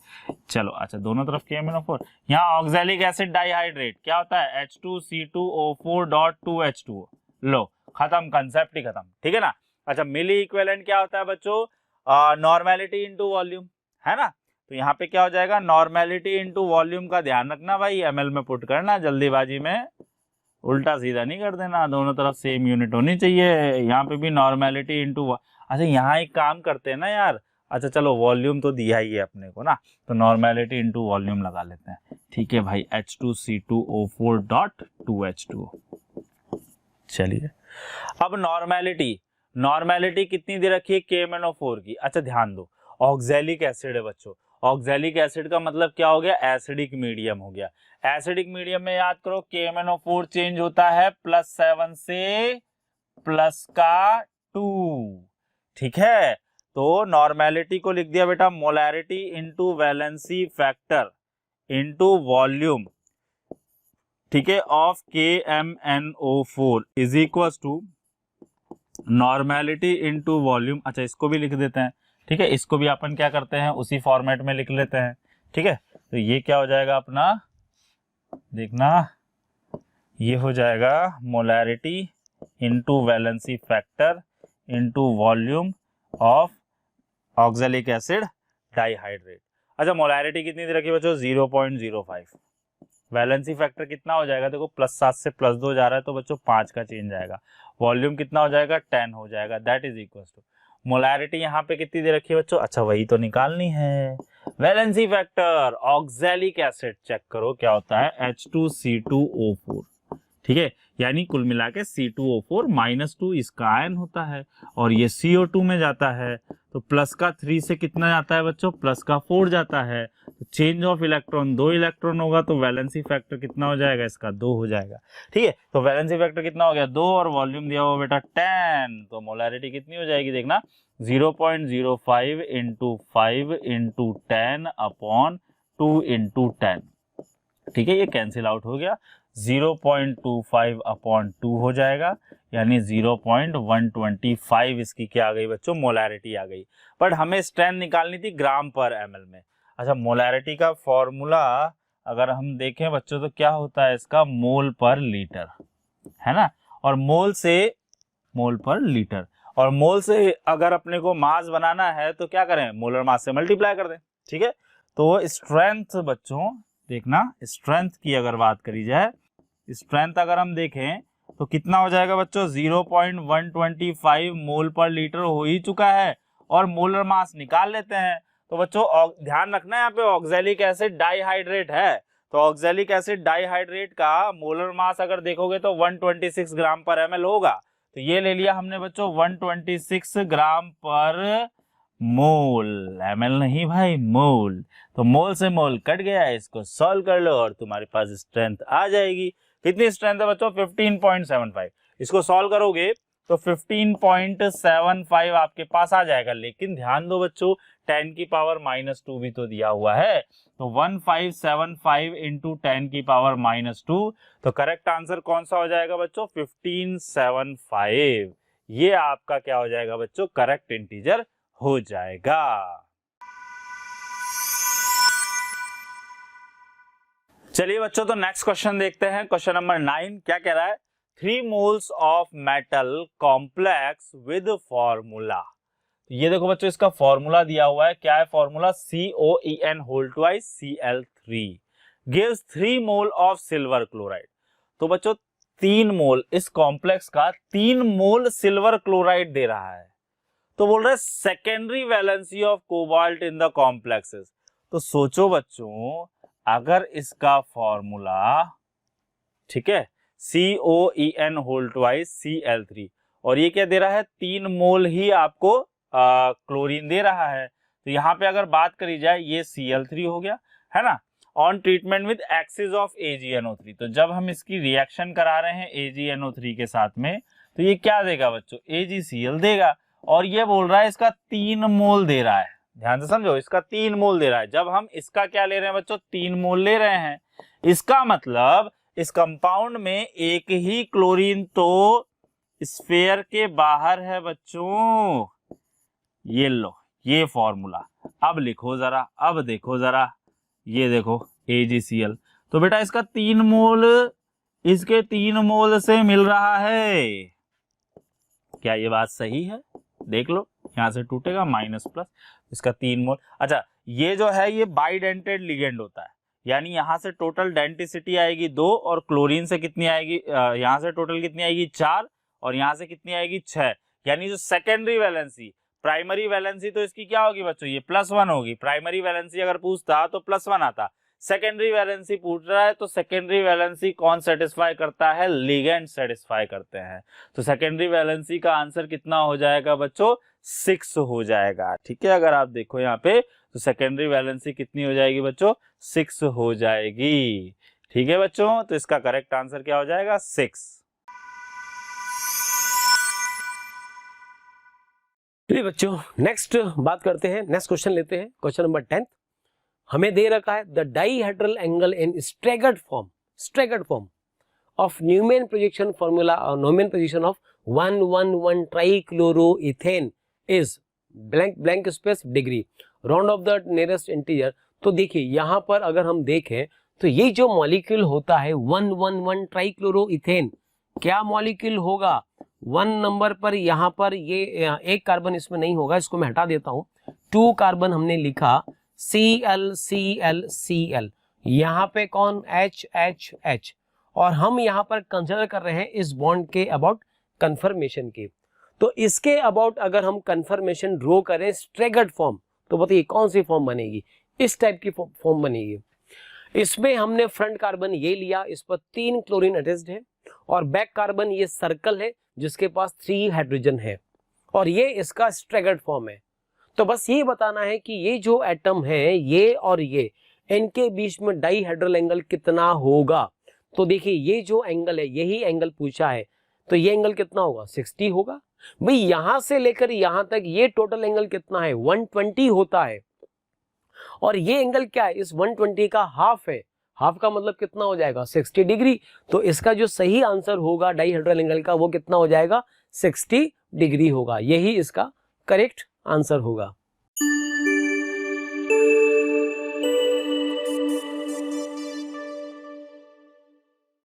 चलो अच्छा, दोनों तरफ KMnO4। यहाँ ऑक्सैलिक एसिड डाइहाइड्रेट क्या होता है H2C2O4.2H2O। लो खत्म, कंसेप्ट ही खत्म, ठीक है ना। अच्छा, मिली इक्विवेलेंट क्या होता है बच्चों, नॉर्मेलिटी इनटू वॉल्यूम, है ना। तो यहाँ पे क्या हो जाएगा नॉर्मेलिटी इनटू वॉल्यूम का ध्यान रखना भाई, ml में पुट करना, जल्दीबाजी में उल्टा सीधा नहीं कर देना, दोनों तरफ सेम यूनिट होनी चाहिए। यहाँ पे भी नॉर्मेलिटी इनटू, अच्छा यहाँ एक काम करते हैं ना यार, अच्छा चलो वॉल्यूम तो दिया ही है अपने को ना, तो नॉर्मेलिटी इनटू वॉल्यूम लगा लेते हैं, ठीक है भाई H2C2O4.2H2O। चलिए अब नॉर्मेलिटी कितनी दे रखी है KMnO4 की। अच्छा ध्यान दो, ऑक्सैलिक एसिड है बच्चों, ऑक्सैलिक एसिड का मतलब क्या हो गया, एसिडिक मीडियम हो गया। एसिडिक मीडियम में याद करो KMnO4 चेंज होता है +7 से +2, ठीक है। तो नॉर्मेलिटी को लिख दिया बेटा molarity into valency factor into volume, ठीक है, of KMnO4 is equal to normality into volume. अच्छा इसको भी लिख देते हैं, ठीक है, इसको भी अपन क्या करते हैं उसी फॉर्मेट में लिख लेते हैं, ठीक है। तो ये क्या हो जाएगा अपना, देखना ये हो जाएगा molarity into valency factor into volume of oxalic acid dihydrate. अच्छा मोलैरिटी कितनी दे रखी बच्चों 0.05, वैलेंसी फैक्टर कितना हो जाएगा, देखो +7 से +2 जा रहा है तो बच्चों 5 का चेंज आएगा, वॉल्यूम कितना हो जाएगा 10 हो जाएगा, that is equal to molarity यहाँ पे कितनी दे रखी है बच्चों, अच्छा वही तो निकालनी है। Valency factor oxalic acid check करो क्या होता है H2C2O4, ठीक है, यानी कुल मिला के C2O4 -2 इसका आयन होता है और ये CO2 में जाता है, तो प्लस का 3 से कितना जाता है बच्चों, प्लस का 4 जाता है, तो चेंज ऑफ इलेक्ट्रॉन 2 इलेक्ट्रॉन होगा, तो वैलेंसी फैक्टर कितना हो जाएगा इसका 2 हो जाएगा, ठीक है। तो वैलेंसी फैक्टर कितना हो गया 2 और वॉल्यूम दिया हुआ बेटा 10, तो मोलैरिटी कितनी हो जाएगी देखना 0.05 इंटू 5 इंटू 10 अपॉन 2 इंटू 10, ठीक है, ये कैंसिल आउट हो गया, 0.25 अपॉन 2 हो जाएगा, यानी 0.125 इसकी क्या आ गई बच्चों मोलैरिटी आ गई। बट हमें स्ट्रेंथ निकालनी थी ग्राम पर ml में। अच्छा मोलैरिटी का फॉर्मूला अगर हम देखें बच्चों तो क्या होता है इसका मोल पर लीटर, है ना, और मोल पर लीटर, और मोल से अगर अपने को मास बनाना है तो क्या करें मोलर मास से मल्टीप्लाई कर दें, ठीक है। तो स्ट्रेंथ बच्चों देखना, स्ट्रेंथ की अगर बात करी जाए, स्ट्रेंथ अगर हम देखें तो कितना हो जाएगा बच्चों 0.125 मोल पर लीटर हो ही चुका है, और मोलर मास निकाल लेते हैं। तो बच्चों ध्यान रखना है यहाँ पे ऑक्सैलिक एसिड डाइहाइड्रेट है, तो ऑक्सैलिक एसिड डाइहाइड्रेट का मोलर मास अगर देखोगे तो 126 ग्राम पर ml होगा, तो ये ले लिया हमने बच्चों 126 ग्राम पर मोल, ml नहीं भाई मोल, तो मोल से मोल कट गया, इसको सॉल्व कर लो और तुम्हारे पास स्ट्रेंथ आ जाएगी। कितनी स्ट्रेंथ है बच्चों 15.75, इसको सॉल्व करोगे तो 15.75 आपके पास आ जाएगा। लेकिन ध्यान दो बच्चों 10 की पावर -2 भी तो दिया हुआ है, तो 1575 इंटू 10 की पावर -2, तो करेक्ट आंसर कौन सा हो जाएगा बच्चों 1575, ये आपका क्या हो जाएगा बच्चों करेक्ट इंटीजर हो जाएगा। चलिए बच्चों, तो नेक्स्ट क्वेश्चन देखते हैं। क्वेश्चन नंबर 9 क्या कह रहा है? 3 moles of metal complex with formula. ये देखो बच्चों, इसका फॉर्मूला दिया हुआ है। क्या है formula? COEN whole twice Cl3 gives 3 mole of silver chloride. तो बच्चों 3 मोल इस कॉम्प्लेक्स का 3 मोल सिल्वर क्लोराइड दे रहा है। तो बोल रहा है secondary valency of cobalt in the complexes. तो सोचो बच्चों, अगर इसका फॉर्मूला, ठीक है, COEN होल ट्वाइस Cl3 और ये क्या दे रहा है? 3 मोल ही आपको क्लोरीन दे रहा है। तो यहाँ पे अगर बात करी जाए, ये Cl3 हो गया, है ना, on treatment with axis of AgNO3। तो जब हम इसकी रिएक्शन करा रहे हैं AgNO3 के साथ में, तो ये क्या देगा बच्चों? AgCl देगा। और ये बोल रहा है इसका 3 मोल दे रहा है। ध्यान से समझो, इसका 3 मोल दे रहा है। जब हम इसका क्या ले रहे हैं बच्चों? 3 मोल ले रहे हैं। इसका मतलब इस कंपाउंड में एक ही क्लोरीन तो स्फीयर के बाहर है बच्चों। ये लो, ये फॉर्मूला। अब लिखो जरा, अब देखो जरा, ये देखो AgCl। तो बेटा इसका 3 मोल इसके 3 मोल से मिल रहा है। क्या ये बात सही है? देख लो, यहां से टूटेगा माइनस प्लस, इसका 3 मोल। अच्छा, ये जो है ये बाइडेंटेड लिगेंड होता है, यानी यहां से टोटल डेंटिसिटी आएगी 2 और क्लोरीन से कितनी आएगी? यहां से टोटल कितनी आएगी? 4 और यहां से कितनी आएगी? 6। यानी जो सेकेंडरी वैलेंसी, प्राइमरी वैलेंसी तो इसकी क्या होगी बच्चों? ये +1 होगी। प्राइमरी वैलेंसी अगर पूछता तो +1 आता। सेकेंडरी वैलेंसी पूछ रहा है तो सेकेंडरी वैलेंसी कौन सेटिस्फाई करता है? लिगेंड सेटिस्फाई करते हैं। तो सेकेंडरी वैलेंसी का आंसर कितना हो जाएगा बच्चों? 6 हो जाएगा। ठीक है, अगर आप देखो यहाँ पे तो सेकेंडरी वैलेंसी कितनी हो जाएगी बच्चों? 6 हो जाएगी। ठीक है बच्चों, तो इसका करेक्ट आंसर क्या हो जाएगा? 6। चलिए बच्चों, नेक्स्ट बात करते हैं, नेक्स्ट क्वेश्चन लेते हैं। क्वेश्चन नंबर 10 हमें दे रखा है the dihedral angle in staggered form of Newman projection formula और Newman position of 111 trichloroethane is blank space degree round off the nearest integer. तो देखिए यहाँ पर अगर हम देखें तो ये जो मॉलिक्यूल होता है 111 ट्राइक्लोरोइथेन, क्या मॉलिक्यूल होगा? 1 नंबर पर यहाँ पर ये एक कार्बन इसमें नहीं होगा, इसको मैं हटा देता हूँ। 2 कार्बन हमने लिखा Cl, यहाँ पे कौन? H। और हम यहाँ पर कंसिडर कर रहे हैं इस बॉन्ड के अबाउट कन्फर्मेशन की। तो इसके अबाउट अगर हम कन्फर्मेशन ड्रॉ करें स्ट्रैगर्ड फॉर्म, तो बताइए कौन सी फॉर्म बनेगी? इस टाइप की फॉर्म बनेगी। इसमें हमने फ्रंट कार्बन ये लिया, इस पर 3 क्लोरीन अटैच्ड है, और बैक कार्बन ये सर्कल है जिसके पास 3 हाइड्रोजन है, और ये इसका स्ट्रैगर्ड फॉर्म है। तो बस ये बताना है कि ये जो एटम है ये और ये, इनके बीच में डाइहेड्रल एंगल कितना होगा। तो देखिए ये जो एंगल है, यही एंगल पूछा है, तो ये एंगल कितना होगा? 60 होगा। भाई यहां से लेकर यहां तक ये टोटल एंगल कितना है? 120 होता है। और ये एंगल क्या है? इस 120 का हाफ है। हाफ का मतलब कितना हो जाएगा? 60 डिग्री। तो इसका जो सही आंसर होगा डाइहेड्रल एंगल का, वो कितना हो जाएगा? 60 डिग्री होगा। यही इसका करेक्ट आंसर होगा।